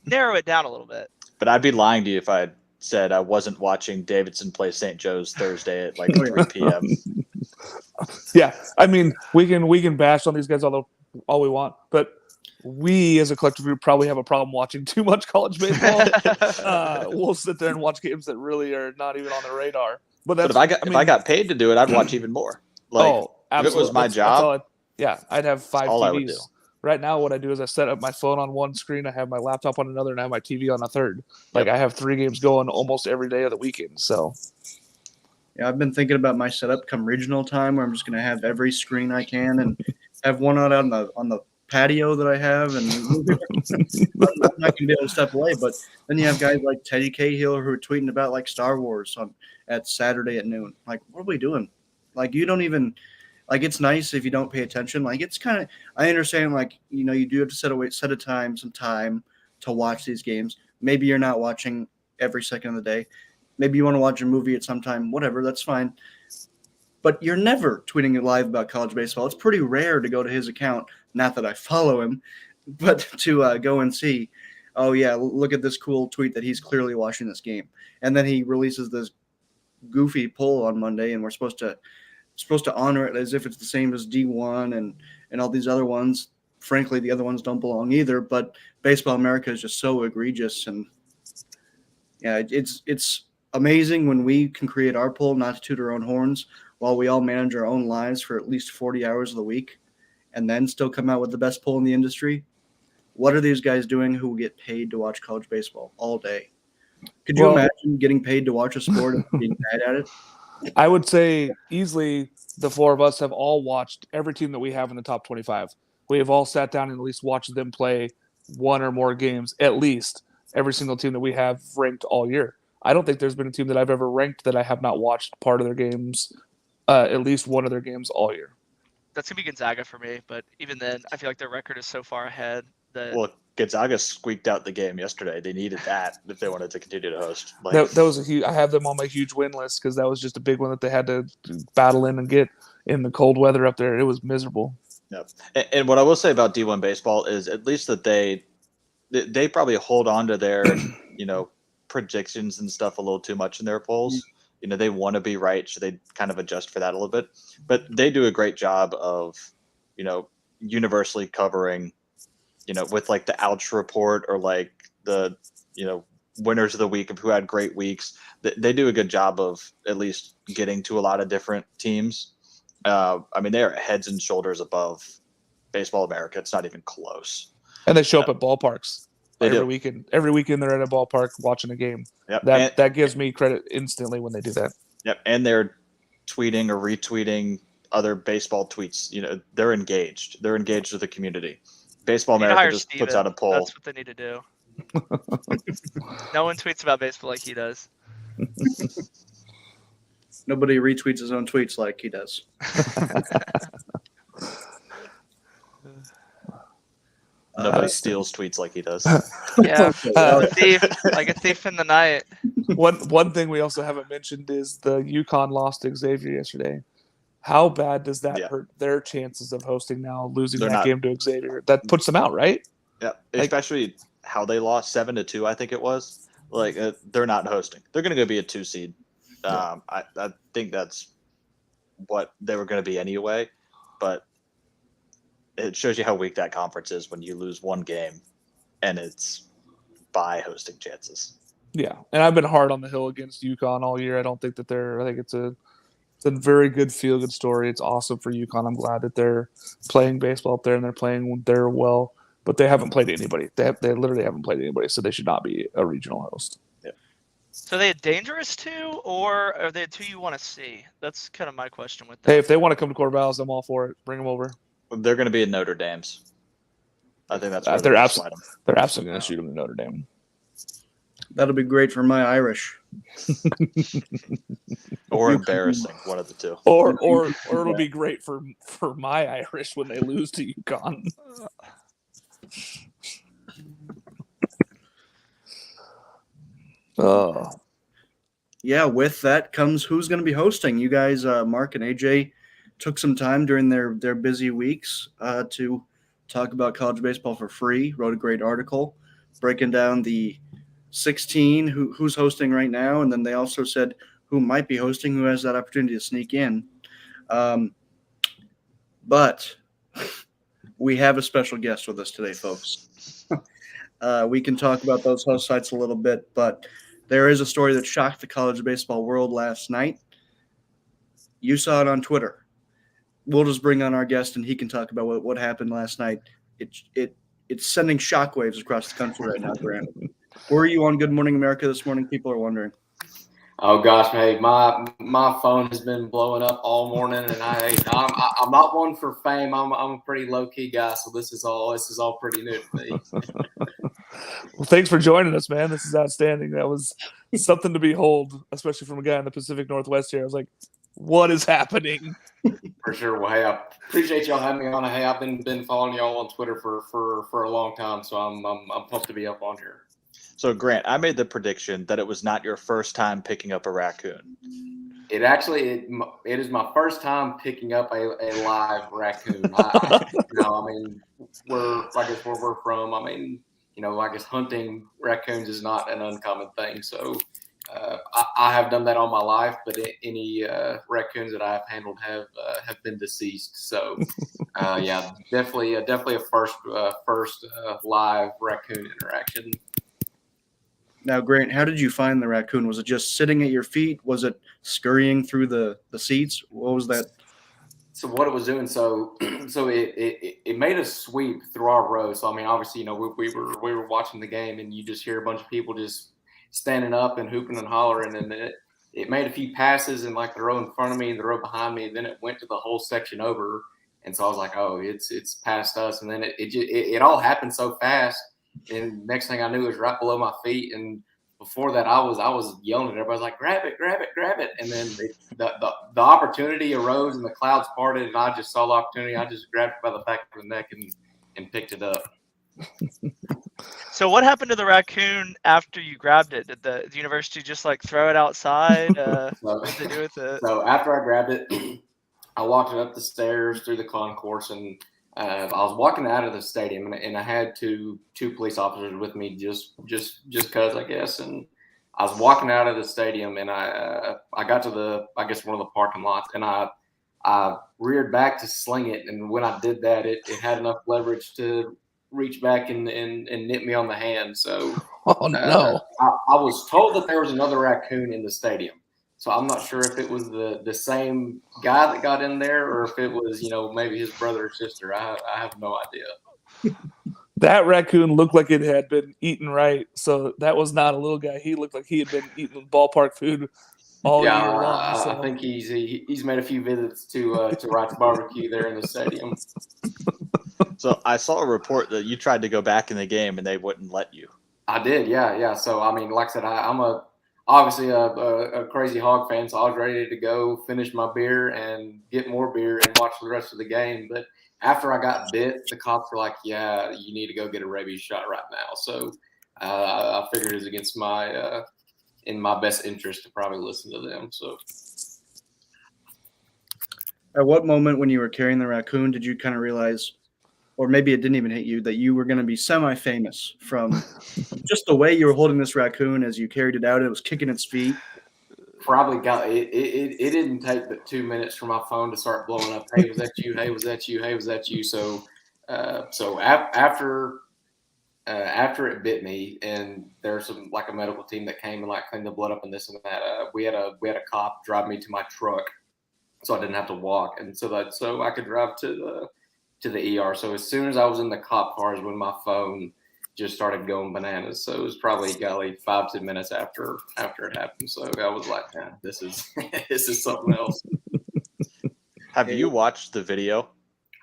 narrow it down a little bit. But I'd be lying to you if I said I wasn't watching Davidson play St. Joe's Thursday at like 3 p.m. Yeah, I mean, we can bash on these guys all we want, but we as a collective group probably have a problem watching too much college baseball. We'll sit there and watch games that really are not even on the radar. But if I got paid to do it, I'd watch even more. Like, if it was my job, I'd have 5 all TVs. I would do. Right now, what I do is I set up my phone on one screen, I have my laptop on another, and I have my TV on a third. Like, I have 3 games going almost every day of the weekend. So, yeah, I've been thinking about my setup come regional time, where I'm just going to have every screen I can and have one out on the patio that I have, and I'm not going to be able to step away. But then you have guys like Teddy Cahill who are tweeting about like Star Wars at Saturday at noon. Like, what are we doing? Like, you don't even like. It's nice if you don't pay attention. Like, it's kind of, I understand. Like, you know, you do have to set some time to watch these games. Maybe you're not watching every second of the day. Maybe you want to watch a movie at some time. Whatever, that's fine. But you're never tweeting live about college baseball. It's pretty rare to go to his account. Not that I follow him, but to go and see, oh, yeah, look at this cool tweet that he's clearly watching this game. And then he releases this goofy poll on Monday, and we're supposed to honor it as if it's the same as D1 and all these other ones. Frankly, the other ones don't belong either, but Baseball America is just so egregious. And, yeah, it's amazing when we can create our poll, not to toot our own horns, while we all manage our own lives for at least 40 hours of the week, and then still come out with the best poll in the industry. What are these guys doing who get paid to watch college baseball all day? Could you imagine getting paid to watch a sport and being bad at it? I would say easily the 4 of us have all watched every team that we have in the top 25. We have all sat down and at least watched them play 1 or more games, at least every single team that we have ranked all year. I don't think there's been a team that I've ever ranked that I have not watched part of their games, at least one of their games all year. That's going to be Gonzaga for me, but even then, I feel like their record is so far ahead that... Well, Gonzaga squeaked out the game yesterday. They needed that if they wanted to continue to host. Like, that was a huge. I have them on my huge win list because that was just a big one that they had to battle in and get in the cold weather up there. It was miserable. Yep. And what I will say about D1 baseball is at least that they probably hold on to their, predictions and stuff a little too much in their polls. They want to be right, so they kind of adjust for that a little bit. But they do a great job of, universally covering, with like the ouch report or like the, winners of the week of who had great weeks. They do a good job of at least getting to a lot of different teams. They are heads and shoulders above Baseball America. It's not even close. And they show up at ballparks. Every weekend. Every weekend they're at a ballpark watching a game. Yep. That gives me credit instantly when they do that. Yep. And they're tweeting or retweeting other baseball tweets. They're engaged. They're engaged with the community. Baseball America just puts out a poll. That's what they need to do. No one tweets about baseball like he does. Nobody retweets his own tweets like he does. Nobody steals tweets like he does. Yeah, like a thief in the night. One thing we also haven't mentioned is the Yukon lost to Xavier yesterday. How bad does that hurt their chances of hosting now, losing game to Xavier? That puts them out, right? Yeah, especially how they lost 7-2, I think it was. Like, they're not hosting. They're going to go be a 2 seed. I think that's what they were going to be anyway. But it shows you how weak that conference is when you lose one game and it's by hosting chances. Yeah, and I've been hard on the hill against Yukon all year. I don't think that I think it's a very good feel-good story. It's awesome for Yukon. I'm glad that they're playing baseball up there and they're playing there well, but they haven't played anybody. They literally haven't played anybody, so they should not be a regional host. Yeah. So are they a dangerous two, or are they a two you want to see? That's kind of my question with Hey, them. if they want to come to Corvallis, I'm all for it. Bring them over. They're going to be in Notre Dame's. I think that's where They're they're going to slide them. They're absolutely going to shoot them in Notre Dame. That'll be great for my Irish. Or embarrassing, one of the two. Or it'll be great for my Irish when they lose to Yukon. Oh. Yeah, with that comes who's going to be hosting. You guys, Mark and AJ, took some time during their busy weeks to talk about college baseball for free. Wrote a great article breaking down the 16 who's hosting right now, and then they also said who might be hosting, who has that opportunity to sneak in. But we have a special guest with us today, folks. We can talk about those host sites a little bit, but there is a story that shocked the college baseball world last night. You saw it on Twitter. We'll just bring on our guest, and he can talk about what happened last night. It's sending shockwaves across the country right now, Grant. Were you on Good Morning America this morning? People are wondering. Oh gosh, hey, my phone has been blowing up all morning, and I'm not one for fame. I'm a pretty low key guy, so this is all pretty new to me. Well, thanks for joining us, man. This is outstanding. That was something to behold, especially from a guy in the Pacific Northwest here. I was like, what is happening? For sure. Well, hey, I appreciate y'all having me on. Hey, I've been following y'all on Twitter for a long time, so I'm pumped to be up on here. So, Grant, I made the prediction that it was not your first time picking up a raccoon. It is my first time picking up a live raccoon. Where we're from, I guess hunting raccoons is not an uncommon thing. So I have done that all my life, but any raccoons that I've handled have been deceased. So yeah, definitely a first live raccoon interaction. Now, Grant, how did you find the raccoon? Was it just sitting at your feet? Was it scurrying through the seats? What was that? So what it was doing, so it made a sweep through our row. So obviously, we were watching the game, and you just hear a bunch of people just standing up and hooping and hollering, and it made a few passes in like the row in front of me and the row behind me, and then it went to the whole section over. And so I was like, oh, it's past us, and then it all happened so fast. And next thing I knew, it was right below my feet. And before that, I was yelling at everybody. I was like, grab it, grab it, grab it. And then the opportunity arose and the clouds parted, and I just saw the opportunity. I just grabbed it by the back of the neck and picked it up. So what happened to the raccoon after you grabbed it? Did the university just like throw it outside? What did they do with it? So after I grabbed it, I walked it up the stairs through the concourse, and I was walking out of the stadium, and I had two police officers with me just because, I guess. And I was walking out of the stadium, and I got to one of the parking lots, and I reared back to sling it. And when I did that, it had enough leverage to reach back and nip me on the hand. So Oh no! I was told that there was another raccoon in the stadium. So I'm not sure if it was the same guy that got in there, or if it was, maybe his brother or sister. I have no idea. That raccoon looked like it had been eaten right. So that was not a little guy. He looked like he had been eating ballpark food all year long. So. I think he's made a few visits to Wright's Barbecue there in the stadium. So I saw a report that you tried to go back in the game and they wouldn't let you. I did, yeah. So like I said, I'm obviously a crazy Hog fan, so I was ready to go finish my beer and get more beer and watch the rest of the game. But after I got bit, the cops were like, yeah, you need to go get a rabies shot right now. So I figured it was against in my best interest to probably listen to them. So At what moment when you were carrying the raccoon did you kind of realize, or maybe it didn't even hit you, that you were going to be semi-famous from just the way you were holding this raccoon as you carried it out? It was kicking its feet. Probably got it. It didn't take but 2 minutes for my phone to start blowing up. Hey, was that you? Hey, was that you? Hey, was that you? So after it bit me, and there's a medical team that came and cleaned the blood up and this and that. We had a cop drive me to my truck, so I didn't have to walk, and so I could drive to the ER. So as soon as I was in the cop car is when my phone just started going bananas. So it was probably 5-10 minutes after it happened. So I was like, man, this is this is something else. Have you watched the video?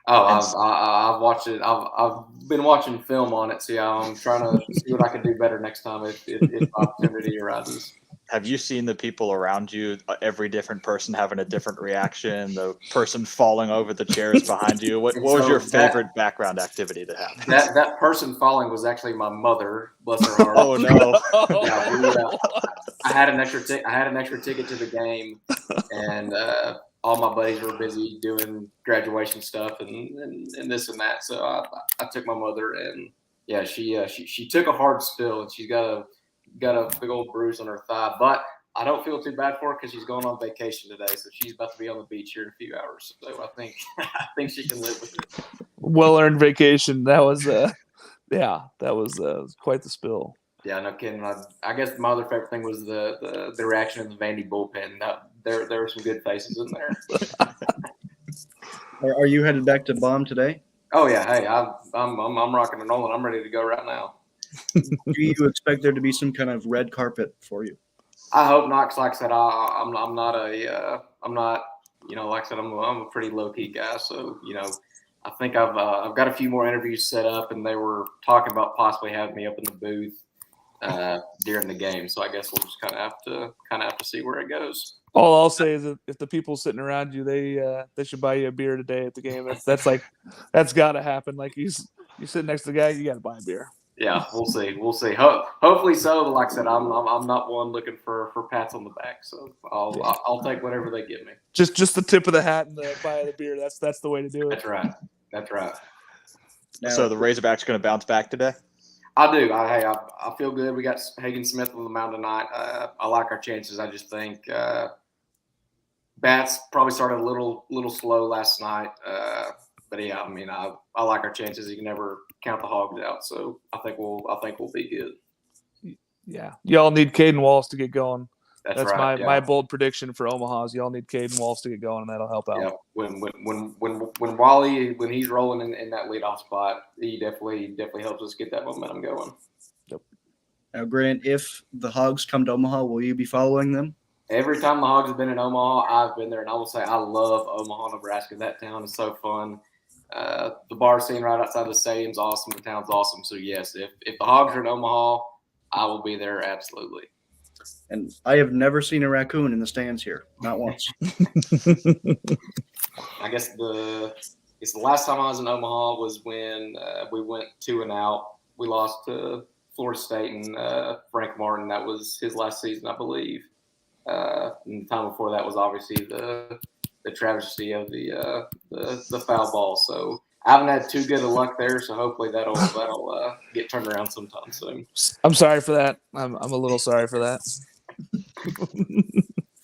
Oh, I've watched it. I've been watching film on it. So I'm trying to see what I can do better next time if opportunity arises. Have you seen the people around you, every different person having a different reaction, the person falling over the chairs behind you? What was your favorite background activity to have? That person falling was actually my mother, bless her heart. Oh, no. I had an extra ticket to the game, and all my buddies were busy doing graduation stuff and this and that. So I took my mother, and yeah, she took a hard spill, and she's got a big old bruise on her thigh. But I don't feel too bad for her because she's going on vacation today, so she's about to be on the beach here in a few hours. So I think she can live with it. Well-earned vacation. That was quite the spill. Yeah, no kidding. I guess my other favorite thing was the reaction of the Vandy bullpen. There were some good faces in there. Are you headed back to Baum today? Oh yeah, hey, I'm rocking and rolling. I'm ready to go right now. Do you expect there to be some kind of red carpet for you? I hope not, because like I said, I'm not like I said, I'm a pretty low key guy. So I think I've got a few more interviews set up, and they were talking about possibly having me up in the booth during the game. So I guess we'll just kind of have to see where it goes. All I'll say is that if the people sitting around you, they should buy you a beer today at the game. That's got to happen. Like you sit next to the guy, you got to buy a beer. Yeah, we'll see. Hopefully so. But like I said, I'm not one looking for pats on the back. So I'll take whatever they give me. Just the tip of the hat and the buy of the beer. That's the way to do it. That's right. Now, so the Razorbacks going to bounce back today? I do. I feel good. We got Hagen Smith on the mound tonight. I like our chances. I just think bats probably started a little slow last night. But yeah, I mean, I like our chances. You can never count the Hogs out, so I think we'll be good. Yeah, y'all need Caden Wallace to get going. That's right. My bold prediction for Omaha is y'all need Caden Wallace to get going, and that'll help out. Yeah, when Wally when he's rolling in that leadoff spot, he definitely helps us get that momentum going. Yep. Now, Grant, if the Hogs come to Omaha, will you be following them? Every time the Hogs have been in Omaha, I've been there, and I will say I love Omaha, Nebraska. That town is so fun. The bar scene right outside the stadium's awesome. The town's awesome. So yes, if the Hogs are in Omaha, I will be there absolutely. And I have never seen a raccoon in the stands here, not once. I guess the last time I was in Omaha was when we went 2-0. We lost to Florida State and Frank Martin. That was his last season, I believe. And the time before that was obviously the travesty of the foul ball. So I haven't had too good of luck there. So hopefully that'll get turned around sometime soon. I'm sorry for that. I'm a little sorry for that.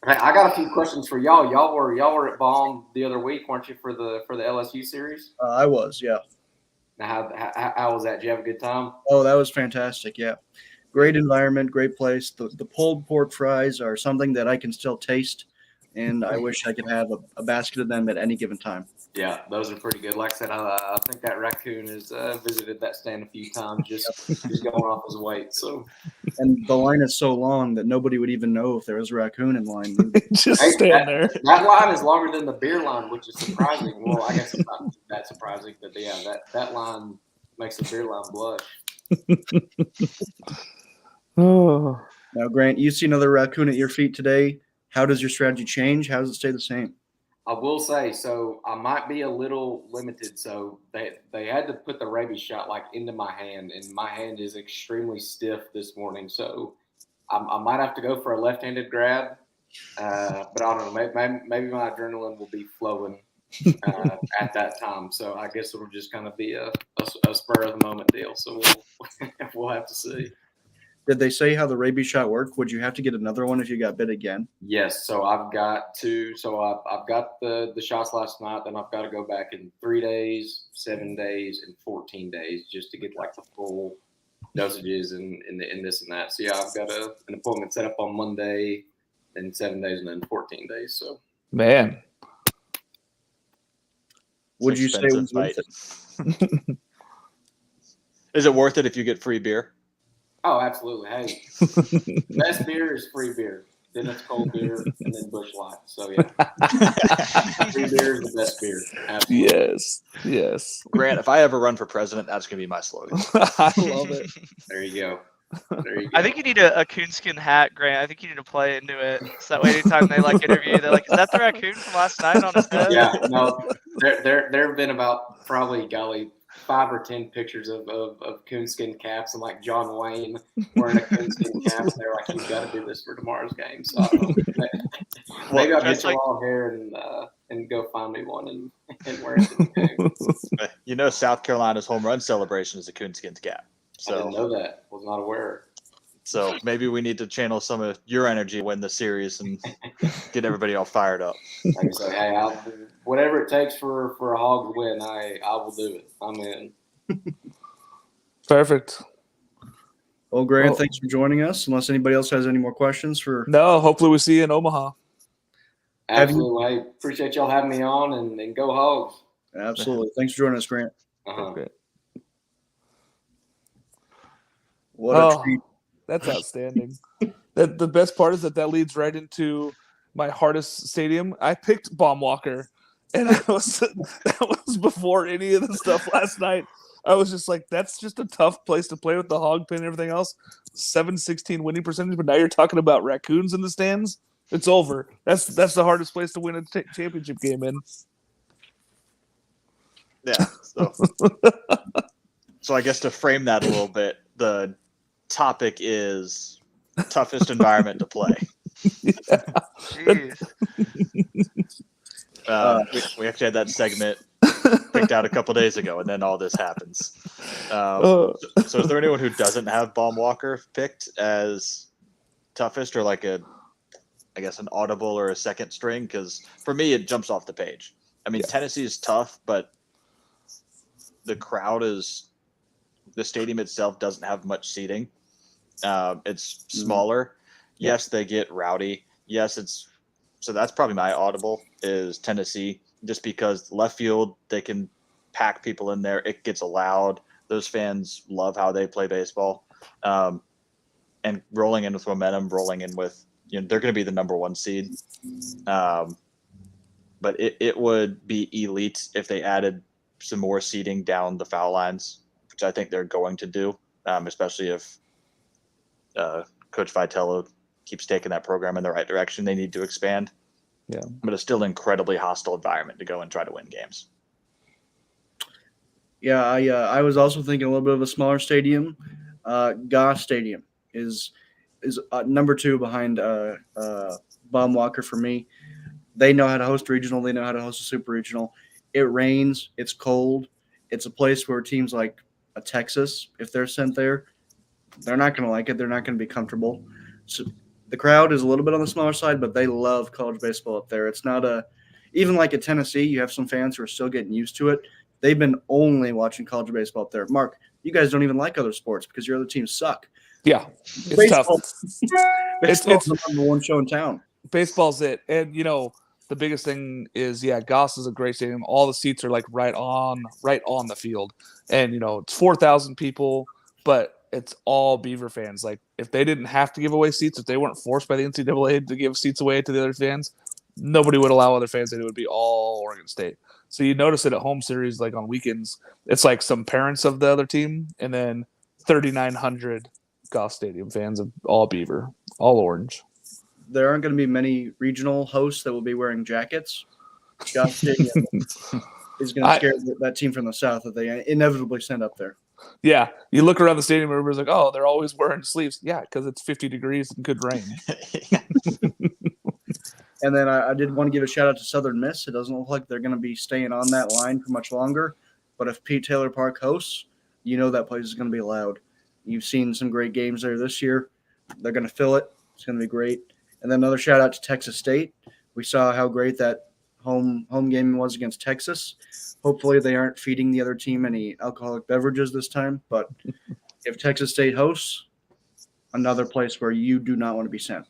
Hey, I got a few questions for y'all. Y'all were at Baum the other week, weren't you, for the LSU series? I was, yeah. Now, how was that? Did you have a good time? Oh, that was fantastic. Yeah, great environment, great place. The pulled pork fries are something that I can still taste, and I wish I could have a basket of them at any given time. Yeah, those are pretty good. Like I said, I think that Raccoon has visited that stand a few times, just going off his weight. So, and the line is so long that nobody would even know if there was a raccoon in line. Just stand there. That line is longer than the beer line, which is surprising. Well, I guess it's not that surprising, but yeah, that line makes the beer line blush. Oh. Now, Grant, you see another raccoon at your feet today. How does your strategy change? How does it stay the same? I will say, so I might be a little limited. So they had to put the rabies shot into my hand, and my hand is extremely stiff this morning. So I might have to go for a left-handed grab, but I don't know. Maybe my adrenaline will be flowing at that time. So I guess it'll just kind of be a spur of the moment deal. So we'll have to see. Did they say how the rabies shot worked? Would you have to get another one if you got bit again? Yes. So I've got two. So I've got the shots last night. Then I've got to go back in 3 days, 7 days, and 14 days just to get the full dosages and this and that. So yeah, I've got an appointment set up on Monday, then 7 days, and then 14 days. So man, would you say it was worth it? Is it worth it if you get free beer? Oh, absolutely. Hey, best beer is free beer. Then it's cold beer, and then Busch Light. So yeah, free beer is the best beer. Absolutely. Yes. Grant, if I ever run for president, that's gonna be my slogan. I love it. There you go. I think you need a coonskin hat, Grant. I think you need to play into it. So that way, anytime they like interview, they're like, "Is that the raccoon from last night on his head?" Yeah, no, there have been about probably 5 or 10 pictures of coonskin caps and like John Wayne wearing a coonskin cap. And they're like, "You've got to do this for tomorrow's game." So I don't know. Maybe I'll get you all here and go find me one and wear it to the game. South Carolina's home run celebration is a coonskin cap. So I didn't know that. Was not aware. So maybe we need to channel some of your energy, win the series, and get everybody all fired up. Like I say, hey, whatever it takes for a Hog to win, I will do it. I'm in. Perfect. Well, Grant, thanks for joining us. Unless anybody else has any more questions No, hopefully we see you in Omaha. Absolutely. Hey, appreciate y'all having me on, and go Hogs. Absolutely. Thanks for joining us, Grant. Okay. What a treat. That's outstanding. The best part is that leads right into my hardest stadium. I picked Baumwalker, and that was before any of the stuff last night. I was just like, that's just a tough place to play with the hog pin and everything else. 716 winning percentage, but now you're talking about raccoons in the stands. It's over. That's the hardest place to win a championship game in. Yeah. So I guess to frame that a little bit, the topic is toughest environment to play. We actually had that segment picked out a couple days ago, and then all this happens. So is there anyone who doesn't have Baumwalker picked as toughest, or like an audible or a second string? Because for me, it jumps off the page. I mean, Tennessee is tough, but the stadium itself doesn't have much seating. It's smaller. Yes, they get rowdy. Yes, so that's probably my audible is Tennessee, just because left field, they can pack people in there. It gets loud. Those fans love how they play baseball. And rolling in with momentum, rolling in with, they're going to be the number 1 seed. But it would be elite if they added some more seating down the foul lines, which I think they're going to do, especially if Coach Vitello keeps taking that program in the right direction. They need to expand. Yeah. But it's still an incredibly hostile environment to go and try to win games. Yeah, I was also thinking a little bit of a smaller stadium. Goss Stadium is number 2 behind Baumwalker for me. They know how to host regional. They know how to host a super regional. It rains. It's cold. It's a place where teams like Texas, if they're sent there, they're not going to like it. They're not going to be comfortable. So the crowd is a little bit on the smaller side, but they love college baseball up there. It's not even like at Tennessee, you have some fans who are still getting used to it. They've been only watching college baseball up there. Mark, you guys don't even like other sports because your other teams suck. Yeah, it's baseball, tough. Baseball's the number 1 show in town. Baseball's it. And, the biggest thing is, Goss is a great stadium. All the seats are like right on the field. And, it's 4,000 people, but it's all Beaver fans. Like, if they didn't have to give away seats, if they weren't forced by the NCAA to give seats away to the other fans, nobody would allow other fans. It would be all Oregon State. So you notice it at home series, like on weekends, it's like some parents of the other team, and then 3,900 Goss Stadium fans of all Beaver, all orange. There aren't going to be many regional hosts that will be wearing jackets. Goss Stadium is going to scare that team from the South that they inevitably send up there. Yeah, you look around the stadium, everybody's like, "Oh, they're always wearing sleeves." Yeah, because it's 50 degrees and good rain. And then I did want to give a shout out to Southern Miss. It doesn't look like they're going to be staying on that line for much longer. But if Pete Taylor Park hosts, that place is going to be loud. You've seen some great games there this year. They're going to fill it. It's going to be great. And then another shout out to Texas State. We saw how great that home game was against Texas. Hopefully they aren't feeding the other team any alcoholic beverages this time. But if Texas State hosts, another place where you do not want to be sent.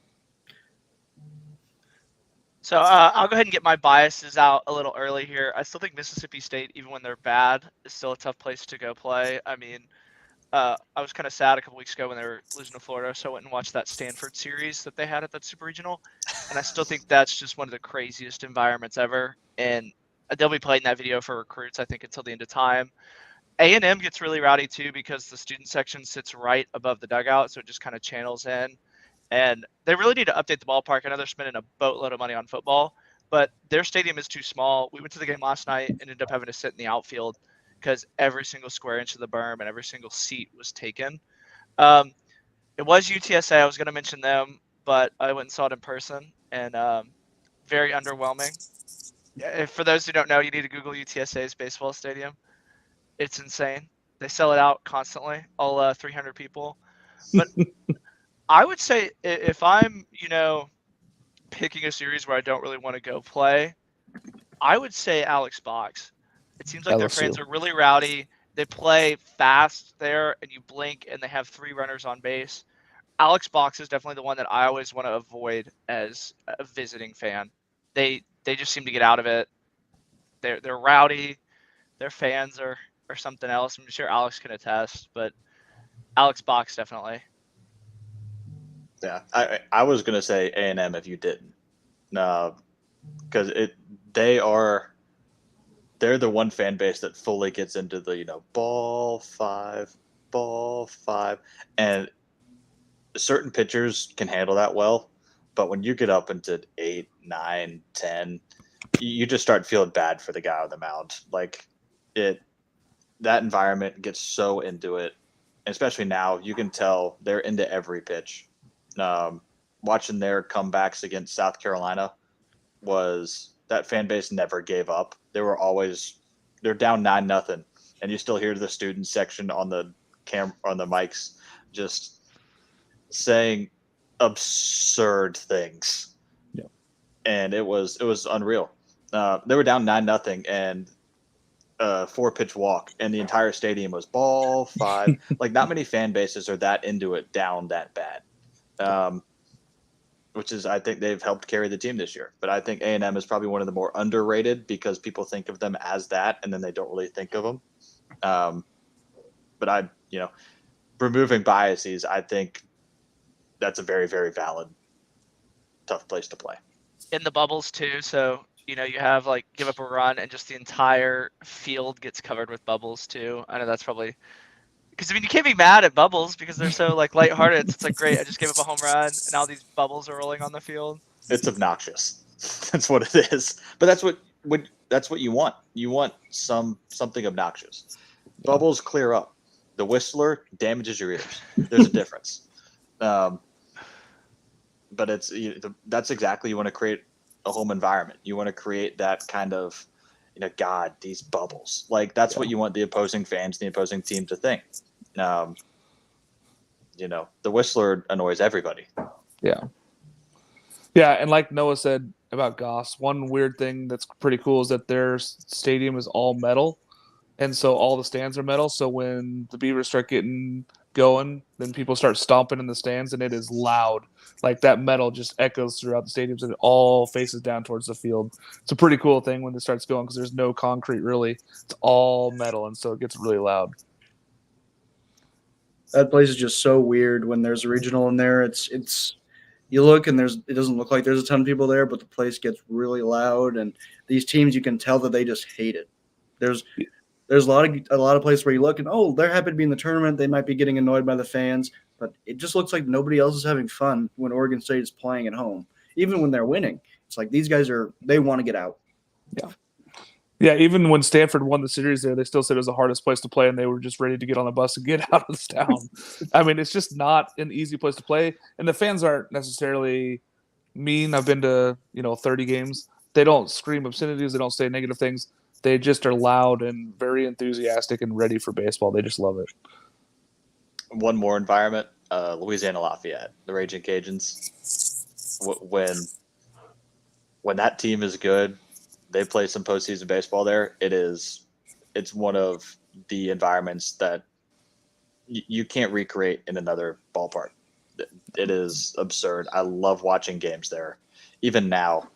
So I'll go ahead and get my biases out a little early here. I still think Mississippi State, even when they're bad, is still a tough place to go play. I mean, I was kind of sad a couple weeks ago when they were losing to Florida, so I went and watched that Stanford series that they had at that Super Regional, and I still think that's just one of the craziest environments ever. And they'll be playing that video for recruits, I think, until the end of time. A&M gets really rowdy too because the student section sits right above the dugout, so it just kind of channels in. And they really need to update the ballpark. I know they're spending a boatload of money on football, but their stadium is too small. We went to the game last night and ended up having to sit in the outfield because every single square inch of the berm and every single seat was taken. It was UTSA. I was going to mention them, but I went and saw it in person, and very underwhelming. For those who don't know, you need to Google UTSA's baseball stadium. It's insane. They sell it out constantly, all 300 people. But I would say if I'm, picking a series where I don't really want to go play, I would say Alex Box. It seems like their LSU. fans are really rowdy. They play fast there, and you blink, and they have 3 runners on base. Alex Box is definitely the one that I always want to avoid as a visiting fan. They just seem to get out of it. They're rowdy. Their fans are something else. I'm sure Alex can attest, but Alex Box definitely. Yeah, I was gonna say A&M if you didn't, because they're the one fan base that fully gets into the ball five, and certain pitchers can handle that well, but when you get up into 8, 9, 10, you just start feeling bad for the guy on the mound. Like that environment gets so into it, especially now. You can tell they're into every pitch. Watching their comebacks against South Carolina that fan base never gave up. They're down 9-0, and you still hear the student section on the mics just saying absurd things. Yeah. And it was unreal. They were down 9-0 and 4-pitch walk, and the entire stadium was ball 5. Like, not many fan bases are that into it down that bad. Which is, I think they've helped carry the team this year. But I think A&M is probably one of the more underrated because people think of them as that, and then they don't really think of them. But removing biases, I think that's a very, very valid, tough place to play. In the bubbles too, so you have give up a run and just the entire field gets covered with bubbles too. I know that's probably because you can't be mad at bubbles because they're so lighthearted. It's great. I just gave up a home run and now these bubbles are rolling on the field. It's obnoxious. That's what it is. But that's what you want. You want something obnoxious. Bubbles clear up. The Whistler damages your ears. There's a difference. But that's exactly, you want to create a home environment. You want to create that kind of, God, these bubbles. That's what you want the opposing fans, the opposing team to think. The Whistler annoys everybody. Yeah. Yeah, and like Noah said about Goss, one weird thing that's pretty cool is that their stadium is all metal, and so all the stands are metal. So when the Beavers start getting going, then people start stomping in the stands, and it is loud. That metal just echoes throughout the stadiums, and it all faces down towards the field. It's a pretty cool thing when it starts going because there's no concrete really. It's all metal, and so it gets really loud. That place is just so weird when there's a regional in there. It's you look and it doesn't look like there's a ton of people there, but the place gets really loud, and these teams, you can tell that they just hate it. There's a lot of places where you look and they're happy to be in the tournament. They might be getting annoyed by the fans, but it just looks like nobody else is having fun when Oregon State is playing at home. Even when they're winning, it's like these guys they want to get out. Yeah. Yeah, even when Stanford won the series there, they still said it was the hardest place to play, and they were just ready to get on the bus and get out of this town. I mean, it's just not an easy place to play, and the fans aren't necessarily mean. I've been to 30 games. They don't scream obscenities. They don't say negative things. They just are loud and very enthusiastic and ready for baseball. They just love it. One more environment, Louisiana Lafayette, the Raging Cajuns. When that team is good, they play some postseason baseball there. It's one of the environments that you can't recreate in another ballpark. It is absurd. I love watching games there. Even now,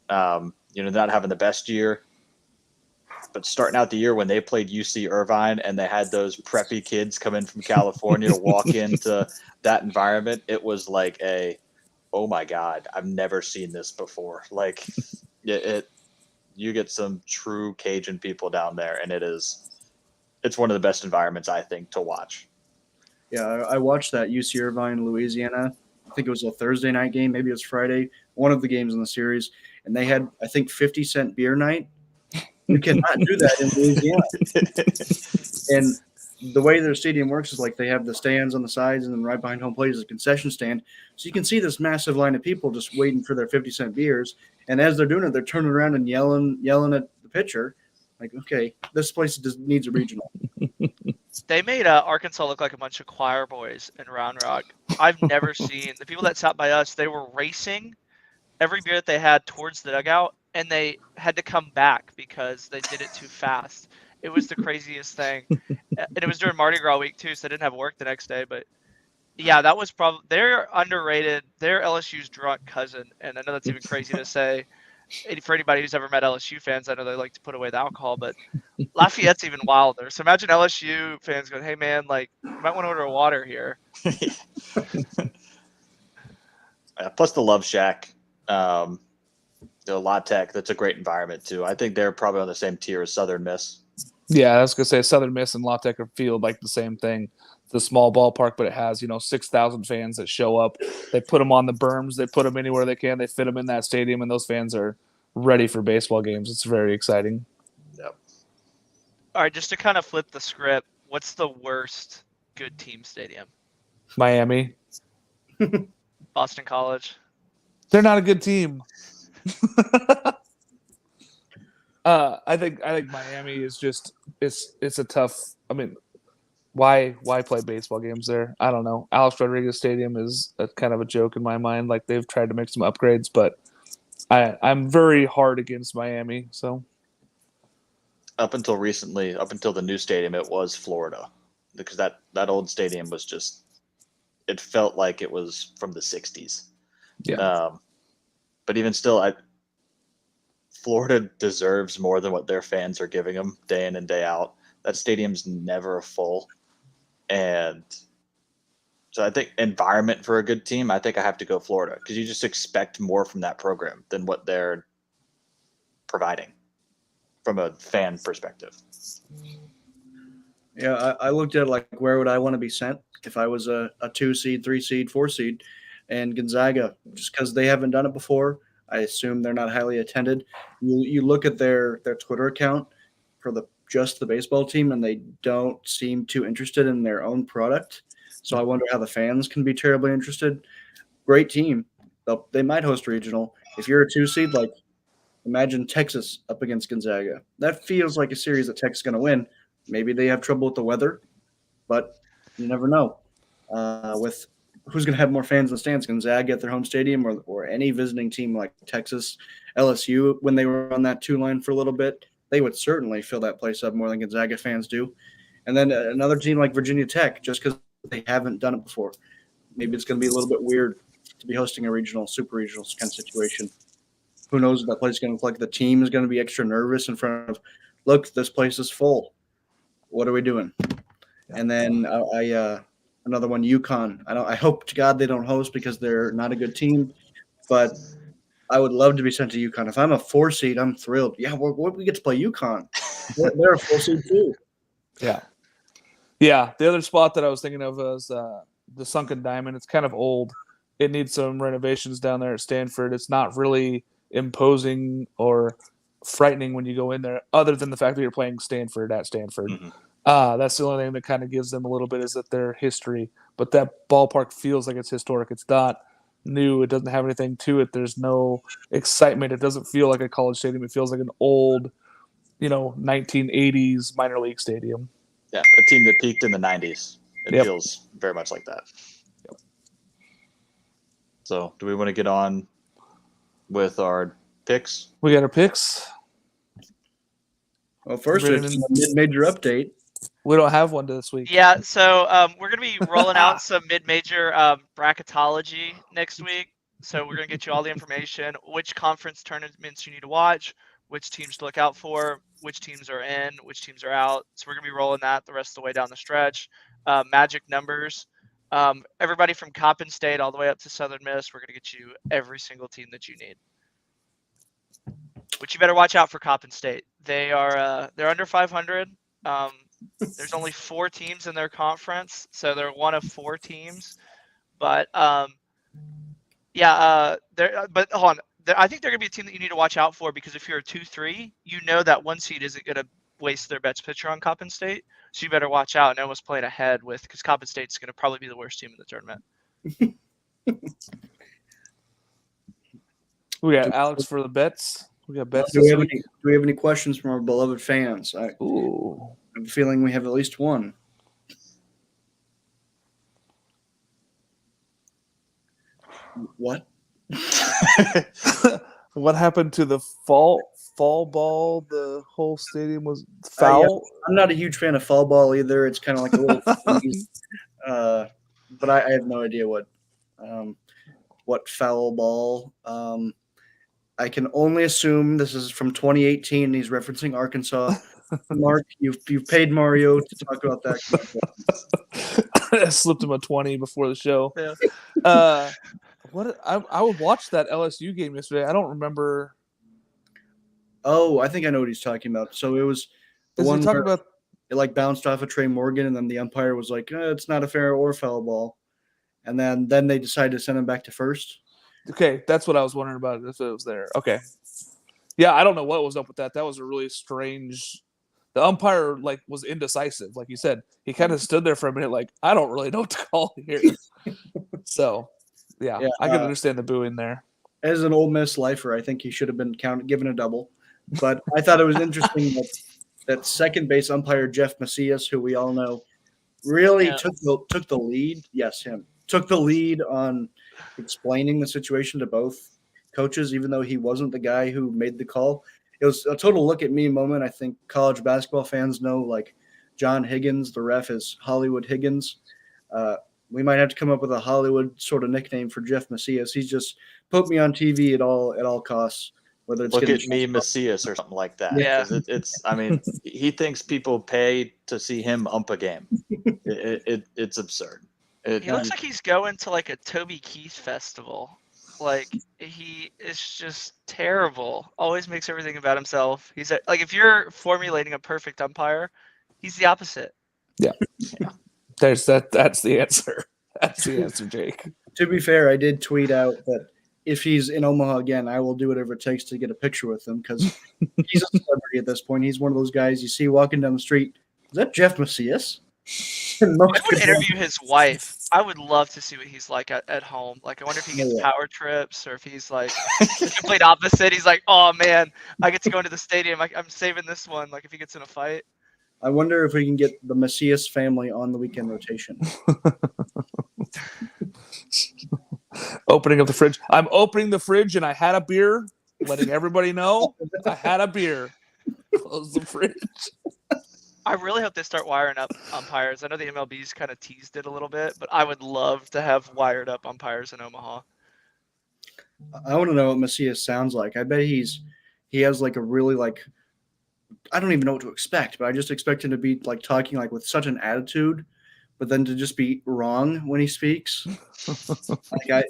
not having the best year, But starting out the year when they played UC Irvine and they had those preppy kids come in from California to walk into that environment, it was like oh my God, I've never seen this before. Like you get some true Cajun people down there, and it's one of the best environments, I think, to watch. Yeah, I watched that UC Irvine, Louisiana. I think it was a Thursday night game, maybe it was Friday, one of the games in the series, and they had, I think, 50-cent beer night. You cannot do that in Louisiana. And the way their stadium works is like they have the stands on the sides, and then right behind home plate is a concession stand. So you can see this massive line of people just waiting for their 50-cent beers. And as they're doing it, they're turning around and yelling at the pitcher. Like, okay, this place just needs a regional. They made Arkansas look like a bunch of choir boys in Round Rock. I've never seen the people that sat by us. They were racing every beer that they had towards the dugout, and they had to come back because they did it too fast. It was the craziest thing. And it was during Mardi Gras week too, so I didn't have work the next day. But yeah, that was probably, they're underrated. They're LSU's drunk cousin. And I know that's even crazy to say. For anybody who's ever met LSU fans, I know they like to put away the alcohol, but Lafayette's even wilder. So imagine LSU fans going, hey man, like, you might want to order a water here. Plus the Love Shack, the La Tech, that's a great environment too. I think they're probably on the same tier as Southern Miss. Yeah, I was gonna say Southern Miss and La Tech feel like the same thing. It's a small ballpark, but it has 6,000 fans that show up. They put them on the berms. They put them anywhere they can. They fit them in that stadium, and those fans are ready for baseball games. It's very exciting. Yep. All right, just to kind of flip the script, what's the worst good team stadium? Miami. Boston College. They're not a good team. I think Miami is just it's a tough. I mean, why play baseball games there? I don't know. Alex Rodriguez Stadium is a kind of a joke in my mind. Like they've tried to make some upgrades, but I'm very hard against Miami. So up until recently, up until the new stadium, it was Florida, because that old stadium was just, it felt like it was from the 60s. Yeah. But even still, Florida deserves more than what their fans are giving them day in and day out. That stadium's never full. And so I think environment for a good team, I think I have to go Florida, because you just expect more from that program than what they're providing from a fan perspective. Yeah, I looked at like where would I want to be sent if I was a 2 seed, 3 seed, 4 seed, and Gonzaga, just because they haven't done it before. I assume they're not highly attended. You look at their Twitter account for just the baseball team, and they don't seem too interested in their own product. So I wonder how the fans can be terribly interested. Great team. They might host a regional. If you're a 2 seed, like imagine Texas up against Gonzaga. That feels like a series that Texas is going to win. Maybe they have trouble with the weather, but you never know. With who's going to have more fans in the stands, Gonzaga at their home stadium or any visiting team like Texas, LSU, when they were on that 2 line for a little bit, they would certainly fill that place up more than Gonzaga fans do. And then another team like Virginia Tech, just because they haven't done it before. Maybe it's going to be a little bit weird to be hosting a regional, super regional kind of situation. Who knows what that place is going to look like. The team is going to be extra nervous in front of, look, this place is full. What are we doing? And then another one, Yukon. I hope to God they don't host because they're not a good team, but I would love to be sent to Yukon. If I'm a 4 seed, I'm thrilled. Yeah, we get to play Yukon. They're a 4 seed too. Yeah. Yeah. The other spot that I was thinking of was the Sunken Diamond. It's kind of old. It needs some renovations down there at Stanford. It's not really imposing or frightening when you go in there, other than the fact that you're playing Stanford at Stanford. Mm-hmm. That's the only thing that kind of gives them a little bit, is that their history. But that ballpark feels like it's historic. It's not new. It doesn't have anything to it. There's no excitement. It doesn't feel like a college stadium. It feels like an old, 1980s minor league stadium. Yeah, a team that peaked in the 90s. It feels very much like that. Yep. So do we want to get on with our picks? We got our picks. Well, first, it's a mid-major update. We don't have one this week. Yeah, so we're going to be rolling out some mid-major bracketology next week. So we're going to get you all the information, which conference tournaments you need to watch, which teams to look out for, which teams are in, which teams are out. So we're going to be rolling that the rest of the way down the stretch. Magic numbers. Everybody from Coppin State all the way up to Southern Miss, we're going to get you every single team that you need. Which you better watch out for Coppin State. They're under 500. There's only 4 teams in their conference, so they're one of 4 teams. But but hold on. I think they're going to be a team that you need to watch out for, because if you're a 2-3, you know that 1 seed isn't going to waste their best pitcher on Coppin State. So you better watch out and almost playing ahead with, because Coppin State's going to probably be the worst team in the tournament. We got Alex for the bets. We got bets Do this week. we have any questions from our beloved fans? Ooh. I'm feeling we have at least one. What? What happened to the fall ball? The whole stadium was foul. Yeah. I'm not a huge fan of fall ball either. It's kind of like a little but I have no idea what foul ball. I can only assume this is from 2018 and he's referencing Arkansas. Mark, you've paid Mario to talk about that. I slipped him a 20 before the show. Yeah. What I would watch that LSU game yesterday. I don't remember. Oh, I think I know what he's talking about. So it was the Is one he talking where about? it like bounced off of Trey Morgan, and then the umpire was like, "It's not a fair or foul ball," and then they decided to send him back to first. Okay, that's what I was wondering about, if it was there. Okay. Yeah, I don't know what was up with that. That was a really strange. The umpire was indecisive, like you said. He kind of stood there for a minute, like, I don't really know what to call here. So, yeah, I can understand the booing there. As an Ole Miss lifer, I think he should have been given a double. But I thought it was interesting that second base umpire Jeff Macias, who we all know, really took the lead. Yes, him took the lead on explaining the situation to both coaches, even though he wasn't the guy who made the call. It was a total look at me moment. I think college basketball fans know, like, John Higgins, the ref, is Hollywood Higgins. We might have to come up with a Hollywood sort of nickname for Jeff Macias. He's just put me on TV at all costs. Whether it's look at me, Macias, or something like that. Yeah, it's. I mean, he thinks people pay to see him ump a game. It's absurd. He looks like he's going to like a Toby Keith festival. Like, he is just terrible. Always makes everything about himself. He's like, if you're formulating a perfect umpire, he's the opposite. Yeah. That's the answer. That's the answer, Jake. To be fair, I did tweet out that if he's in Omaha again, I will do whatever it takes to get a picture with him, because he's a celebrity at this point. He's one of those guys you see walking down the street. Is that Jeff Macias? I would interview his wife. I would love to see what he's like at home. Like, I wonder if he gets power trips, or if he's like the complete opposite. He's like, oh man, I get to go into the stadium. I'm saving this one. Like, if he gets in a fight. I wonder if we can get the Macias family on the weekend rotation. Opening up the fridge. I'm opening the fridge, and I had a beer, letting everybody know I had a beer. Close the fridge. I really hope they start wiring up umpires. I know the MLB's kind of teased it a little bit, but I would love to have wired up umpires in Omaha. I want to know what Macias sounds like. I bet he has like a really, like, I don't even know what to expect, but I just expect him to be like talking like with such an attitude, but then to just be wrong when he speaks. Like,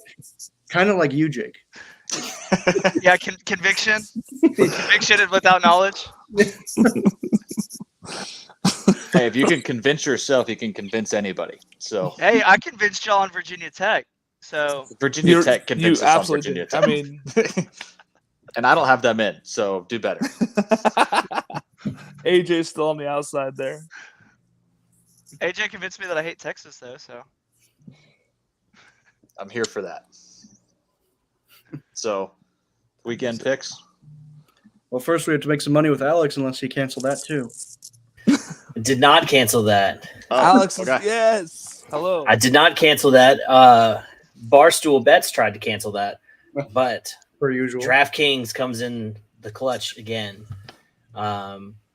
kind of like you, Jake. Yeah, conviction and without knowledge. Hey, if you can convince yourself, you can convince anybody. So hey, I convinced y'all on Virginia Tech. So Virginia Tech convinced us on Virginia Tech. I mean, and I don't have them in, so do better. AJ's still on the outside there. AJ convinced me that I hate Texas, though. So I'm here for that. So, weekend picks. Well, first we have to make some money with Alex, unless he canceled that too. Did not cancel that. Alex, okay. Yes. Hello. I did not cancel that. Barstool Bets tried to cancel that, but Per usual. DraftKings comes in the clutch again.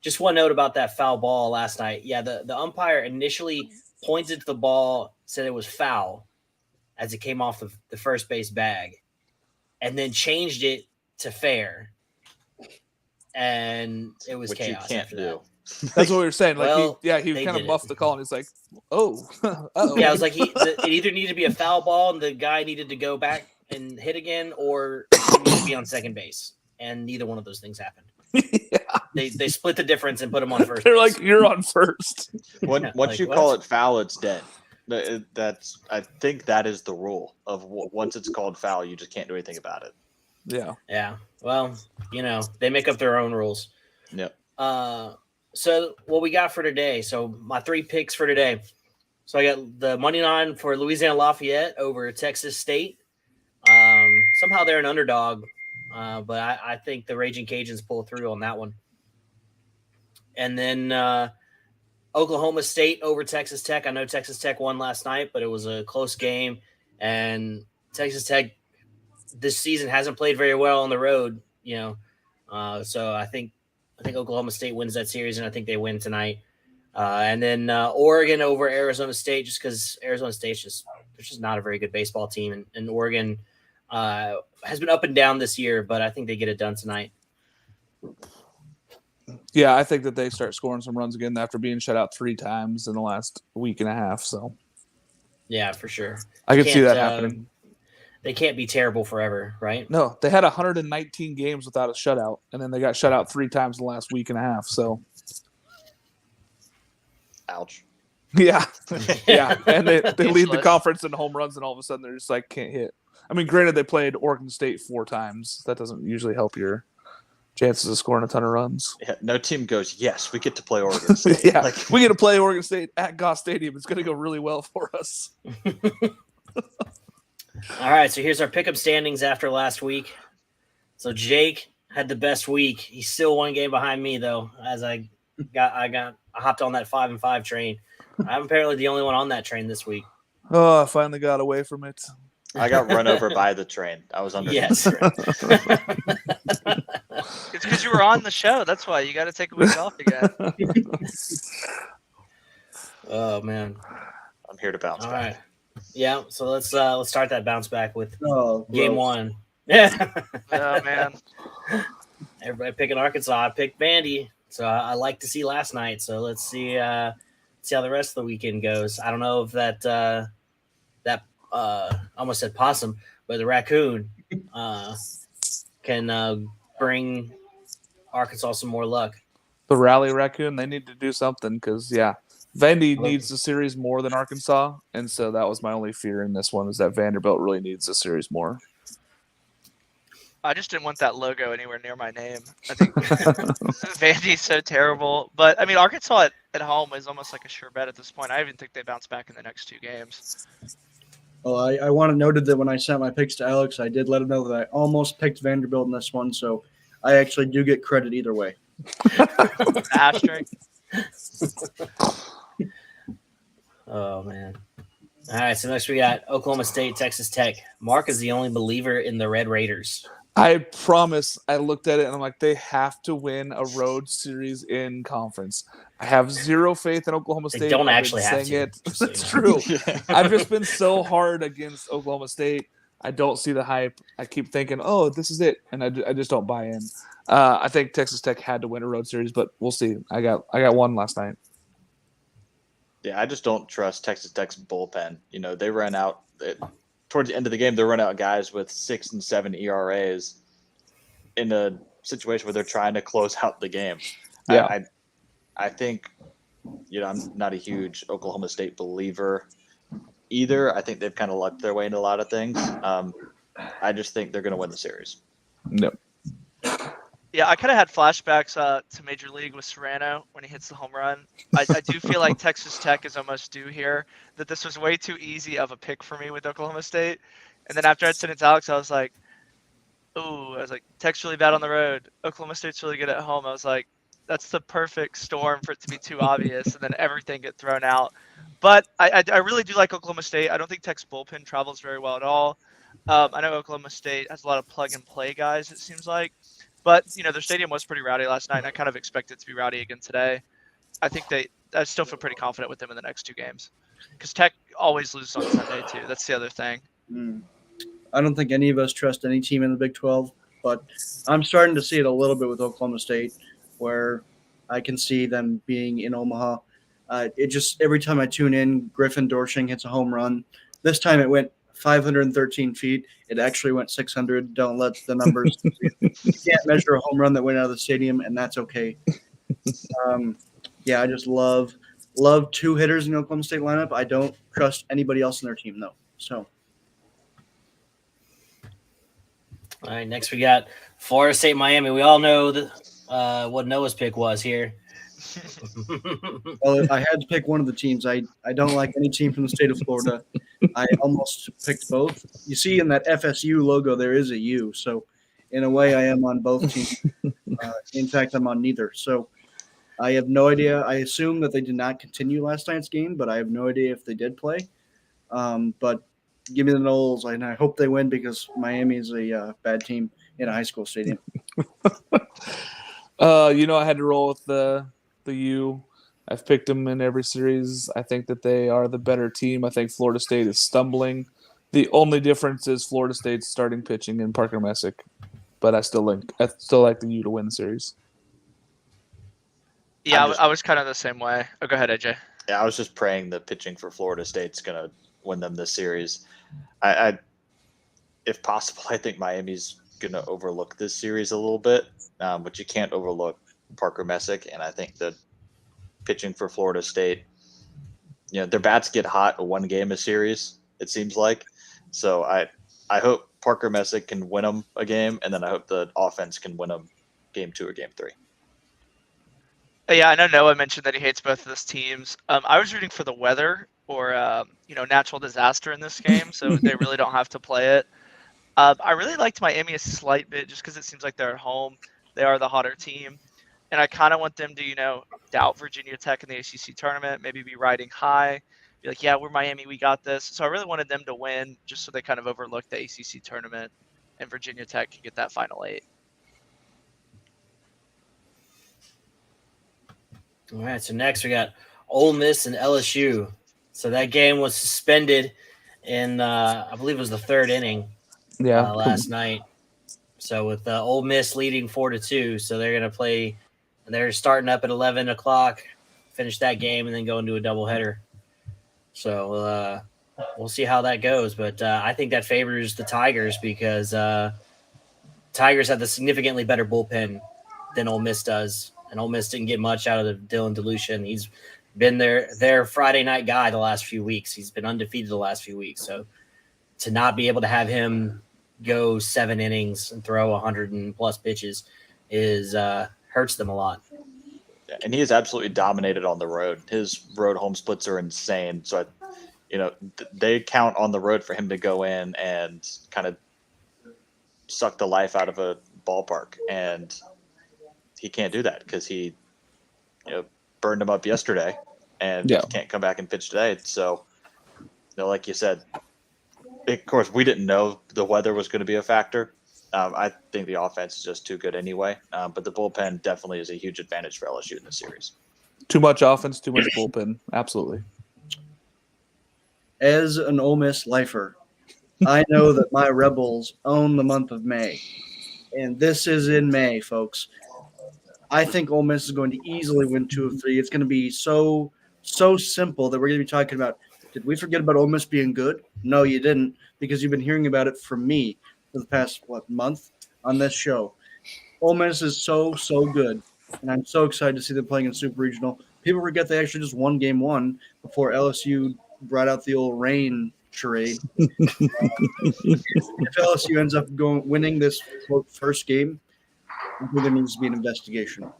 Just one note about that foul ball last night. Yeah, the umpire initially pointed to the ball, said it was foul as it came off the first base bag, and then changed it to fair. and it was Which chaos. you can't after do. That's what we were saying. Like, Well, he they kind of did muffed it. the call, and he's like, "Oh, uh-oh." Yeah, it was like it either needed to be a foul ball, and the guy needed to go back and hit again, or he needed to be on second base, and neither one of those things happened. Yeah. They split the difference and put him on first. They're base. like, "You're on first." Once like, you what? call it foul, it's dead. I think that is the rule of once it's called foul, you just can't do anything about it. Yeah. Yeah. Well, they make up their own rules. Yep. So what we got for today? So my 3 picks for today. So I got the money line for Louisiana Lafayette over Texas State. Somehow they're an underdog, but I think the Raging Cajuns pull through on that one. And then Oklahoma State over Texas Tech. I know Texas Tech won last night, but it was a close game. And Texas Tech this season hasn't played very well on the road, so I think Oklahoma State wins that series, and I think they win tonight. And then Oregon over Arizona State, just because Arizona State's just not a very good baseball team, and Oregon has been up and down this year, but I think they get it done tonight. Yeah, I think that they start scoring some runs again after being shut out 3 times in the last week and a half. So, yeah, for sure. I can see that happening. They can't be terrible forever, right? No, they had 119 games without a shutout, and then they got shut out 3 times in the last week and a half. So, ouch. Yeah, yeah, and they lead the Useless. conference in home runs, and all of a sudden they're just like can't hit. I mean, granted, they played Oregon State 4 times. That doesn't usually help your chances of scoring a ton of runs. Yeah, no team goes, yes, we get to play Oregon State. Yeah, we get to play Oregon State at Goss Stadium. It's going to go really well for us. All right, so here's our pickup standings after last week. So Jake had the best week. He's still 1 game behind me though, as I hopped on that 5-5 train. I'm apparently the only one on that train this week. Oh, I finally got away from it. I got run over by the train. I was under. Yes. It's because you were on the show. That's why you got to take a week off again. Oh man. I'm here to bounce All back. right. Yeah, so let's start that bounce back with game gross. 1. Yeah. Oh man. Everybody picking Arkansas. I picked Vandy. So I like to see last night. So let's see how the rest of the weekend goes. I don't know if that I almost said possum, but the Raccoon can bring Arkansas some more luck. The Rally Raccoon, they need to do something because, yeah, Vandy needs the series more than Arkansas, and so that was my only fear in this one is that Vanderbilt really needs the series more. I just didn't want that logo anywhere near my name. I think Vandy's so terrible. But, I mean, Arkansas at home is almost like a sure bet at this point. I even think they bounce back in the next 2 games. Well, I want it noted that when I sent my picks to Alex, I did let him know that I almost picked Vanderbilt in this one, so I actually do get credit either way. Asterisk. Oh, man. All right, so next we got Oklahoma State, Texas Tech. Mark is the only believer in the Red Raiders. I promise I looked at it and I'm like, they have to win a road series in conference. I have zero faith in Oklahoma State. They don't I've actually been have saying to. it. It's true. I've just been so hard against Oklahoma State. I don't see the hype. I keep thinking, oh, this is it. And I just don't buy in. I think Texas Tech had to win a road series, but we'll see. I got one last night. Yeah, I just don't trust Texas Tech's bullpen. You know, they ran out towards the end of the game. They run out guys with 6 and 7 ERAs in a situation where they're trying to close out the game. Yeah, I think, I'm not a huge Oklahoma State believer either. I think they've kind of lucked their way into a lot of things. I just think they're going to win the series. No. Yeah, I kind of had flashbacks to Major League with Serrano when he hits the home run. I do feel like Texas Tech is almost due here, that this was way too easy of a pick for me with Oklahoma State. And then after I sent it to Alex, I was like, Tech's really bad on the road. Oklahoma State's really good at home. I was like, that's the perfect storm for it to be too obvious, and then everything get thrown out. But I really do like Oklahoma State. I don't think Tech's bullpen travels very well at all. I know Oklahoma State has a lot of plug-and-play guys, it seems like. But, their stadium was pretty rowdy last night, and I kind of expect it to be rowdy again today. I still feel pretty confident with them in the next 2 games. Because Tech always loses on Sunday, too. That's the other thing. I don't think any of us trust any team in the Big 12. But I'm starting to see it a little bit with Oklahoma State, where I can see them being in Omaha. It just every time I tune in, Griffin Dorshing hits a home run. This time it went 513 feet. It actually went 600. Don't let the numbers. You can't measure a home run that went out of the stadium, and that's okay. I just love two hitters in the Oklahoma State lineup. I don't trust anybody else in their team, though. So. All right, next we got Florida State, Miami. We all know what Noah's pick was here. Well, I had to pick one of the teams. I don't like any team from the state of Florida. I almost picked both. You see in that FSU logo, there is a U. So, in a way, I am on both teams. In fact, I'm on neither. So, I have no idea. I assume that they did not continue last night's game, but I have no idea if they did play. But give me the Noles, and I hope they win because Miami is a bad team in a high school stadium. I had to roll with the U. I've picked them in every series. I think that they are the better team. I think Florida State is stumbling. The only difference is Florida State's starting pitching in Parker Messick, but I still like the U to win the series. Yeah, I was kind of the same way. Oh, go ahead, AJ. Yeah, I was just praying the pitching for Florida State's going to win them this series. I if possible, I think Miami's going to overlook this series a little bit, but you can't overlook Parker Messick, and I think the pitching for Florida State, their bats get hot one game a series, it seems like. So I hope Parker Messick can win them a game, and then I hope the offense can win them game 2 or game 3. Yeah, I know Noah mentioned that he hates both of those teams. I was rooting for the weather or natural disaster in this game, so they really don't have to play it. I really liked Miami a slight bit just because it seems like they're at home. They are the hotter team. And I kind of want them to, doubt Virginia Tech in the ACC tournament, maybe be riding high, be like, yeah, we're Miami, we got this. So I really wanted them to win just so they kind of overlook the ACC tournament and Virginia Tech can get that Final 8. All right, so next we got Ole Miss and LSU. So that game was suspended in, I believe it was the 3rd inning last night. So with Ole Miss leading 4-2, so they're going to play. They're starting up at 11 o'clock, finish that game, and then go into a doubleheader. So we'll see how that goes. But I think that favors the Tigers because Tigers have the significantly better bullpen than Ole Miss does. And Ole Miss didn't get much out of Dylan DeLucia. He's been their Friday night guy the last few weeks. He's been undefeated the last few weeks. So to not be able to have him go 7 innings and throw 100+ pitches is hurts them a lot. Yeah, and he has absolutely dominated on the road. His road home splits are insane. So, they count on the road for him to go in and kind of suck the life out of a ballpark. And he can't do that because he, burned him up yesterday and can't come back and pitch today. So, like you said, of course, we didn't know the weather was going to be a factor. I think the offense is just too good anyway. But the bullpen definitely is a huge advantage for LSU in this series. Too much offense, too much bullpen. Absolutely. As an Ole Miss lifer, I know that my Rebels own the month of May. And this is in May, folks. I think Ole Miss is going to easily win 2 of 3. It's going to be so simple that we're going to be talking about, did we forget about Ole Miss being good? No, you didn't, because you've been hearing about it from me for the past, month on this show. Ole Miss is so good, and I'm so excited to see them playing in Super Regional. People forget they actually just won Game 1 before LSU brought out the old rain charade. If LSU ends up winning this first game, I think there needs to be an investigation.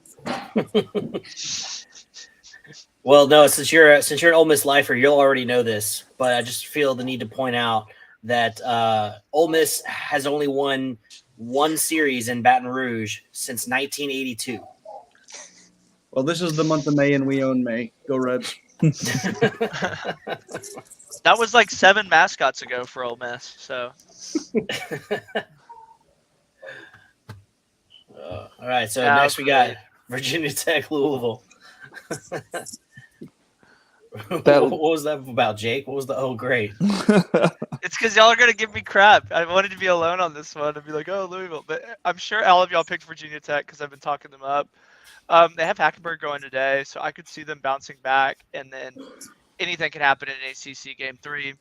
Well, no, since you're an Ole Miss lifer, you'll already know this, but I just feel the need to point out that Ole Miss has only won 1 series in Baton Rouge since 1982. Well, this is the month of May, and we own May. Go Reds. That was like 7 mascots ago for Ole Miss. So. All right, so next we got Virginia Tech, Louisville. What was that about, Jake? What was the great? It's because y'all are gonna give me crap. I wanted to be alone on this one and be like, "Oh, Louisville," but I'm sure all of y'all picked Virginia Tech because I've been talking them up. They have Hackenberg going today, so I could see them bouncing back, and then anything can happen in an ACC game 3.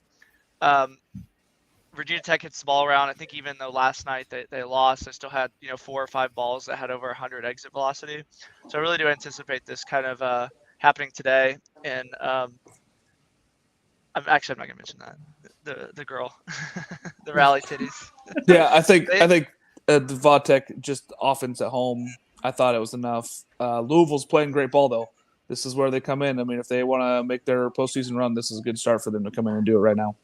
Virginia Tech hits the ball around. I think even though last night they lost, they still had 4 or 5 balls that had over 100 exit velocity. So I really do anticipate this kind of happening today. And I'm not gonna mention that the girl, the rally titties. Yeah, I think the Vodtech just offense at home. I thought it was enough. Louisville's playing great ball though. This is where they come in. I mean, if they want to make their postseason run, this is a good start for them to come in and do it right now.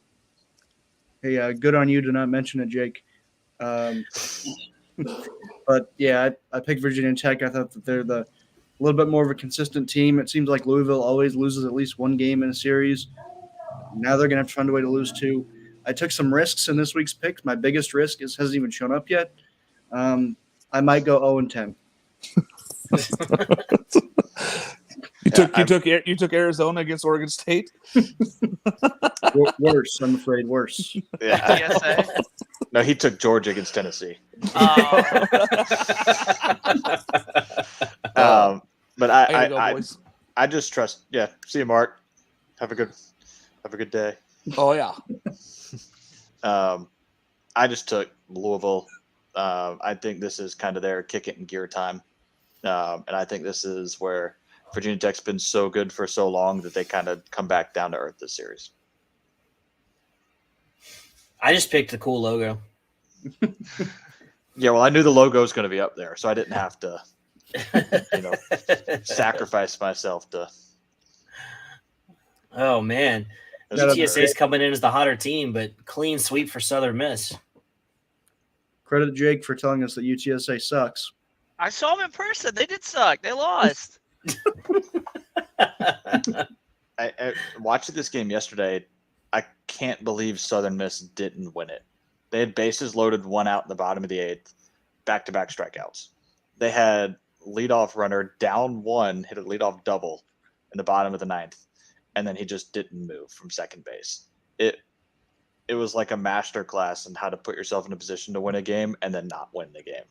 Hey, good on you to not mention it, Jake. But yeah, I picked Virginia Tech. I thought that they're a little bit more of a consistent team. It seems like Louisville always loses at least one game in a series. Now they're going to have to find a way to lose 2. I took some risks in this week's picks. My biggest risk hasn't even shown up yet. I might go 0-10. You took Arizona against Oregon State. Worse, I'm afraid. Worse. Yeah. TSA. No, he took Georgia against Tennessee. But I just trust. Yeah. See you, Mark. Have a good day. Oh yeah. I just took Louisville. I think this is kind of their kick it in gear time, and I think this is where Virginia Tech's been so good for so long that they kind of come back down to earth this series. I just picked the cool logo. Yeah, well, I knew the logo was going to be up there, so I didn't have to, sacrifice myself to. Oh man, UTSA is coming in as the hotter team, but clean sweep for Southern Miss. Credit Jake for telling us that UTSA sucks. I saw them in person. They did suck. They lost. I watched this game yesterday. I can't believe Southern Miss didn't win it. They had bases loaded, 1 out in the bottom of the 8th, back-to-back strikeouts. They had leadoff runner down 1, hit a leadoff double in the bottom of the 9th, and then he just didn't move from second base. It was like a master class in how to put yourself in a position to win a game and then not win the game.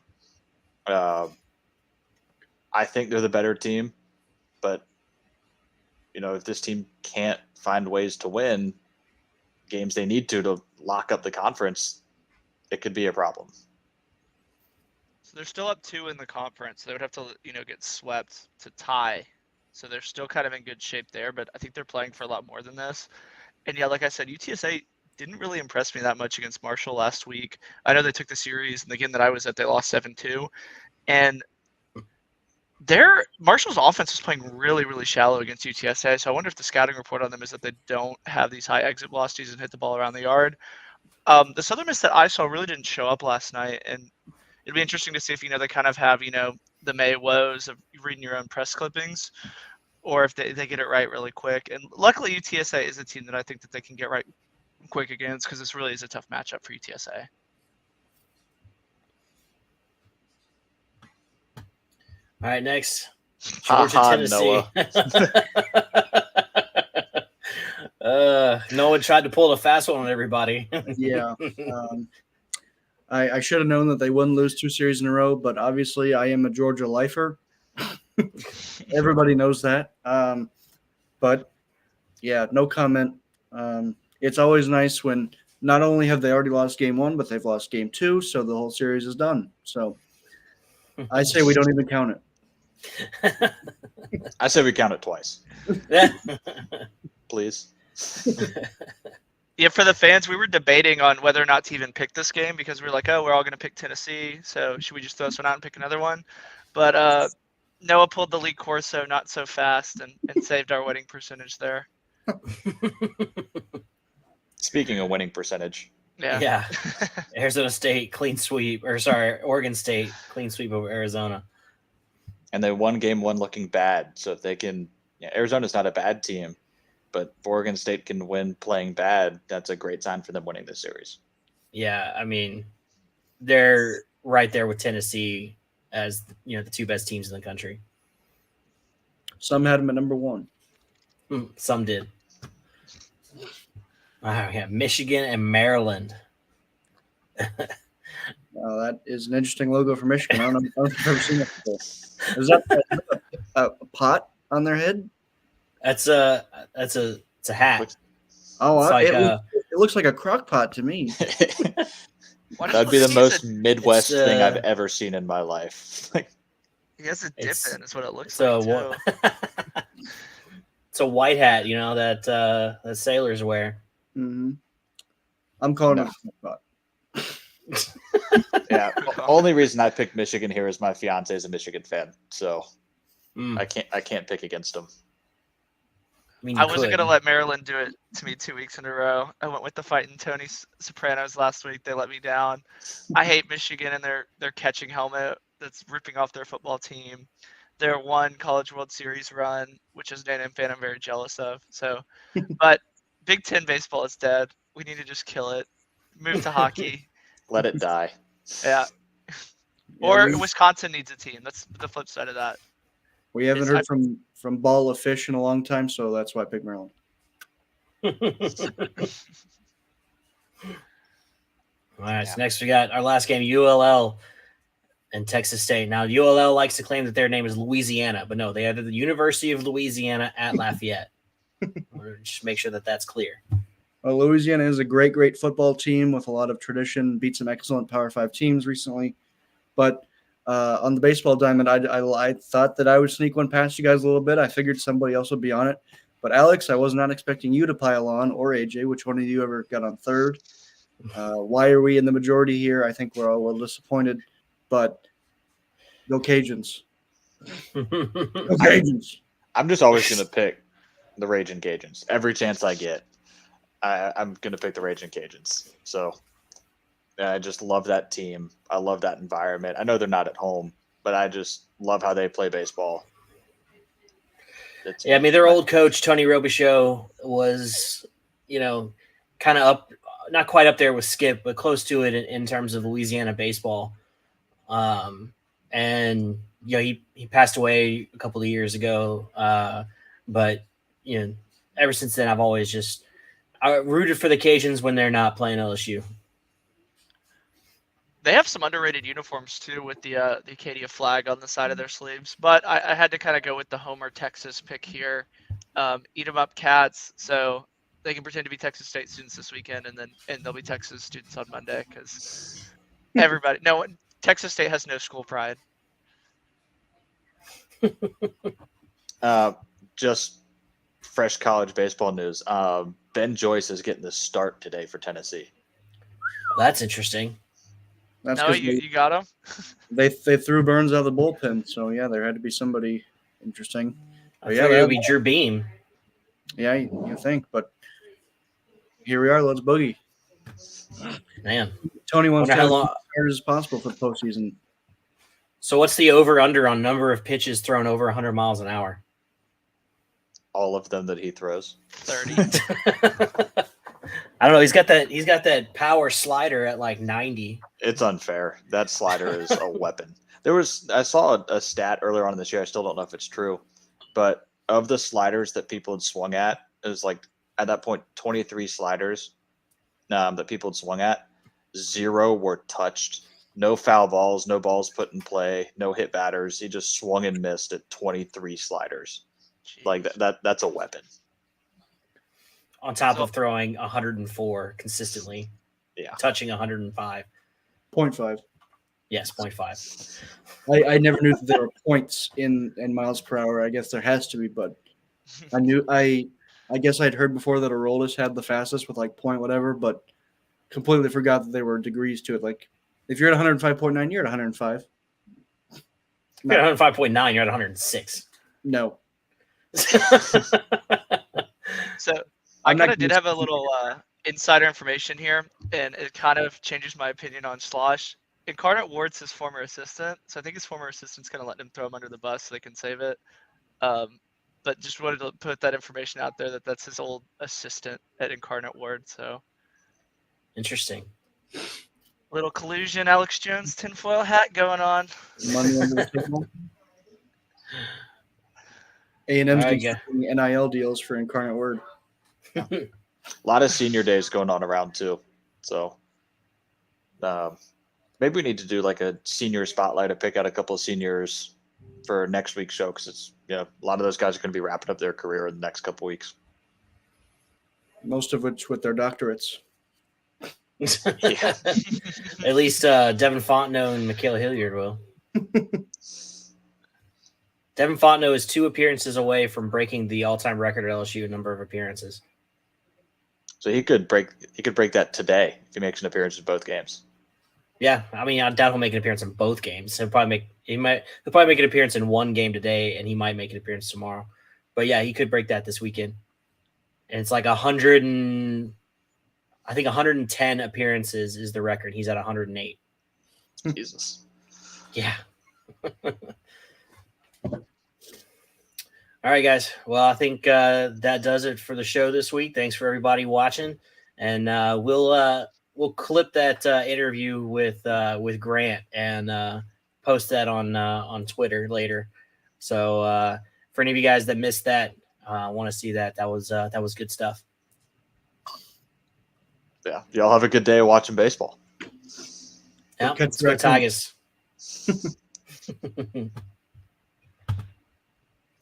I think they're the better team, but if this team can't find ways to win games they need to lock up the conference, it could be a problem. So they're still up 2 in the conference. They would have to, get swept to tie. So they're still kind of in good shape there, but I think they're playing for a lot more than this. And yeah, like I said, UTSA didn't really impress me that much against Marshall last week. I know they took the series, and the game that I was at, they lost 7-2. And Marshall's offense was playing really, really shallow against UTSA. So I wonder if the scouting report on them is that they don't have these high exit velocities and hit the ball around the yard. The Southern Miss that I saw really didn't show up last night, and it'd be interesting to see if they kind of have the May woes of reading your own press clippings, or if they get it right really quick. And luckily, UTSA is a team that I think that they can get right quick against, because this really is a tough matchup for UTSA. All right, next, Georgia, Tennessee. Noah tried to pull a fast one on everybody. Yeah. I should have known that they wouldn't lose 2 series in a row, but obviously I am a Georgia lifer. Everybody knows that. But, yeah, no comment. It's always nice when not only have they already lost game 1, but they've lost game 2, so the whole series is done. So I say we don't even count it. I say we count it twice. Please. Yeah, for the fans, we were debating on whether or not to even pick this game, because we were like, we're all going to pick Tennessee, so should we just throw this one out and pick another one? But Noah pulled the Lee Corso not so fast and saved our winning percentage there. Speaking of winning percentage. Yeah. Arizona State, clean sweep. Oregon State, clean sweep over Arizona. And they won game 1 looking bad. So if they can Arizona's not a bad team, but if Oregon State can win playing bad, that's a great sign for them winning this series. Yeah, I mean, they're right there with Tennessee as the 2 best teams in the country. Some had them at number 1. Some did. Yeah, Michigan and Maryland. That is an interesting logo for Michigan. I don't know if I've ever seen that before. Is that a pot on their head? It's a hat. Oh, It's like it looks like a crock pot to me. That'd be the most Midwest thing I've ever seen in my life. He has a dip in, is what it looks so like. It's a white hat, that sailors wear. Mm-hmm. I'm calling it a crock pot. Yeah. Only reason I picked Michigan here is my fiance is a Michigan fan, so I can't pick against them. I wasn't gonna let Maryland do it to me 2 weeks in a row. I went with the Fighting Tony Sopranos last week. They let me down. I hate Michigan and their catching helmet that's ripping off their football team. Their one College World Series run, which as an A&M fan I'm very jealous of. So, but Big Ten baseball is dead. We need to just kill it. Move to hockey. Let it die. Yeah. Or Wisconsin needs a team. That's the flip side of that. We haven't heard from Ball of Fish in a long time, so that's why I picked Maryland. All right, so next we got our last game, ULL and Texas State. Now, ULL likes to claim that their name is Louisiana, but no, they are the University of Louisiana at Lafayette. Just make sure that that's clear. Well, Louisiana is a great football team with a lot of tradition, beat some excellent Power 5 teams recently. But on the baseball diamond, I thought that I would sneak one past you guys a little bit. I figured somebody else would be on it. But Alex, I was not expecting you to pile on, or AJ. Which one of you ever got on third? Why are we in the majority here? I think we're all a little disappointed. But go Cajuns. Go Cajuns. I'm just always going to pick the Raging Cajuns. Every chance I get, I'm going to pick the Raging Cajuns. So I just love that team. I love that environment. I know they're not at home, but I just love how they play baseball. I mean, their old coach, Tony Robichaux, was, kind of up, not quite up there with Skip, but close to it in terms of Louisiana baseball. And, he passed away a couple of years ago. But, ever since then, I've always I rooted for the Cajuns when they're not playing LSU. They have some underrated uniforms too, with the Acadia flag on the side of their sleeves. But I had to kind of go with the Homer Texas pick here. Eat 'em up Cats, so they can pretend to be Texas State students this weekend, and they'll be Texas students on Monday because Texas State has no school pride. Just fresh college baseball news. Ben Joyce is getting the start today for Tennessee. That's interesting. That's you got him. They threw Burns out of the bullpen, so yeah, there had to be somebody interesting. I thought it would be Drew Beam. Yeah, you think, but here we are. Let's boogie. Man, Tony wants to have as hard as possible for the postseason. So what's the over/under on number of pitches thrown over 100 miles an hour? All of them that he throws. 30. I don't know. He's got that power slider at like 90. It's unfair. That slider is a weapon. I saw a stat earlier on in this year. I still don't know if it's true, but of the sliders that people had swung at, it was like at that point 23 sliders that people had swung at. 0 were touched. No foul balls. No balls put in play. No hit batters. He just swung and missed at 23 sliders. Jeez. Like that's a weapon. On top of throwing 104 consistently. Yeah. Touching 105. 0.5. Yes, 0.5. I never knew that there were points in miles per hour. I guess there has to be, but I guess I'd heard before that Aroldis had the fastest with like point whatever, but completely forgot that there were degrees to it. Like if you're at 105.9, you're at 105. If you're at 105.9, you're at 106. No. So I kind of did have a little insider information here, and it kind of changes my opinion on Slosh. Incarnate Ward's his former assistant, so I think his former assistant's going to let him throw him under the bus so they can save it. But just wanted to put that information out there that's his old assistant at Incarnate Ward. So interesting. Little collusion, Alex Jones tinfoil hat going on. Money under the table. A&M's getting NIL deals for Incarnate Word. A lot of senior days going on around too. So maybe we need to do like a senior spotlight, to pick out a couple of seniors for next week's show, because it's a lot of those guys are going to be wrapping up their career in the next couple of weeks. Most of which with their doctorates. Yeah. At least Devin Fontenot and Michaela Hilliard will. Devin Fontenot is 2 appearances away from breaking the all-time record at LSU in number of appearances. So he could break that today if he makes an appearance in both games. Yeah, I mean, I doubt he'll make an appearance in both games. He'll probably make an appearance in one game today, and he might make an appearance tomorrow. But yeah, he could break that this weekend. And it's like 110 appearances is the record. He's at 108. Jesus. Yeah. All right, guys. Well, I think that does it for the show this week. Thanks for everybody watching, and we'll clip that interview with Grant and post that on Twitter later. So for any of you guys that missed that, want to see that was good stuff. Yeah, y'all have a good day watching baseball. Yeah, let's go Tigers.